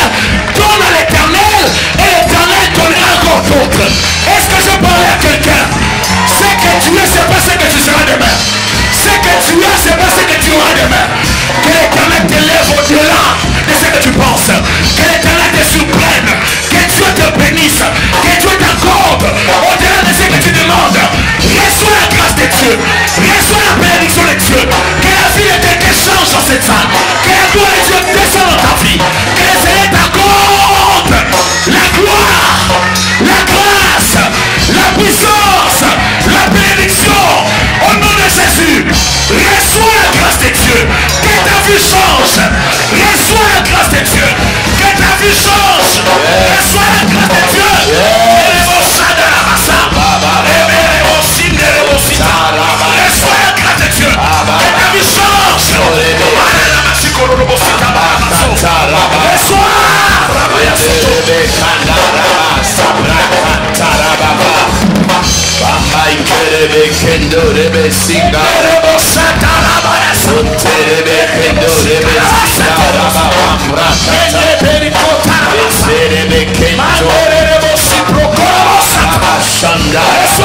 donne à l'Éternel, et l'Éternel donnera encore d'autres. Est-ce que je parle à quelqu'un? Ce que tu es, c'est pas ce que tu seras demain. Ce que tu as, c'est pas ce que tu auras demain. Que l'Éternel t'élève au-delà de ce que tu penses. Que l'Éternel te surprenne. Que Dieu te bénisse. Que Dieu t'accorde au-delà de ce que tu demandes. Reçois la grâce de Dieu. Reçois la bénédiction de Dieu. Que la vie de quelqu'un change dans cette salle. Que la gloire de Dieu descende dans ta vie. Que le Seigneur t'accorde la gloire, la grâce, la puissance, la bénédiction. Au nom de Jésus, reçois la grâce de Dieu. Que ta vie change. Reçois la grâce de Dieu. Que ta vie change. Reçois la grâce de Dieu. Reçois la grâce de Dieu. Que ta vie change. Reçois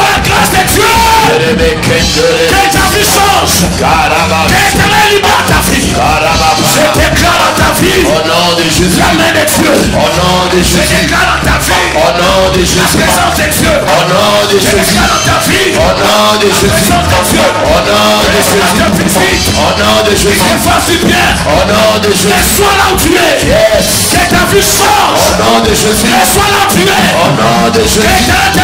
la grâce de Dieu. Que ta vie change. Que ta libère ta vie. Je déclare dans ta vie. Au nom de Jésus. La main de Dieu. Au nom de Je Jésus. déclare dans ta vie. Au nom de La Jésus. présence de Dieu. Au nom de Je Jésus. déclare dans ta vie. Au nom de La Jésus. présence de Dieu. Au nom de Jésus. Je physique. Au nom de Que Jésus. fasse du bien. Au nom de Jésus. Reçois là où tu es. Yes. Que ta vie change. Au nom de Jésus. Reçois là où tu es. Au nom de Que Jésus. ta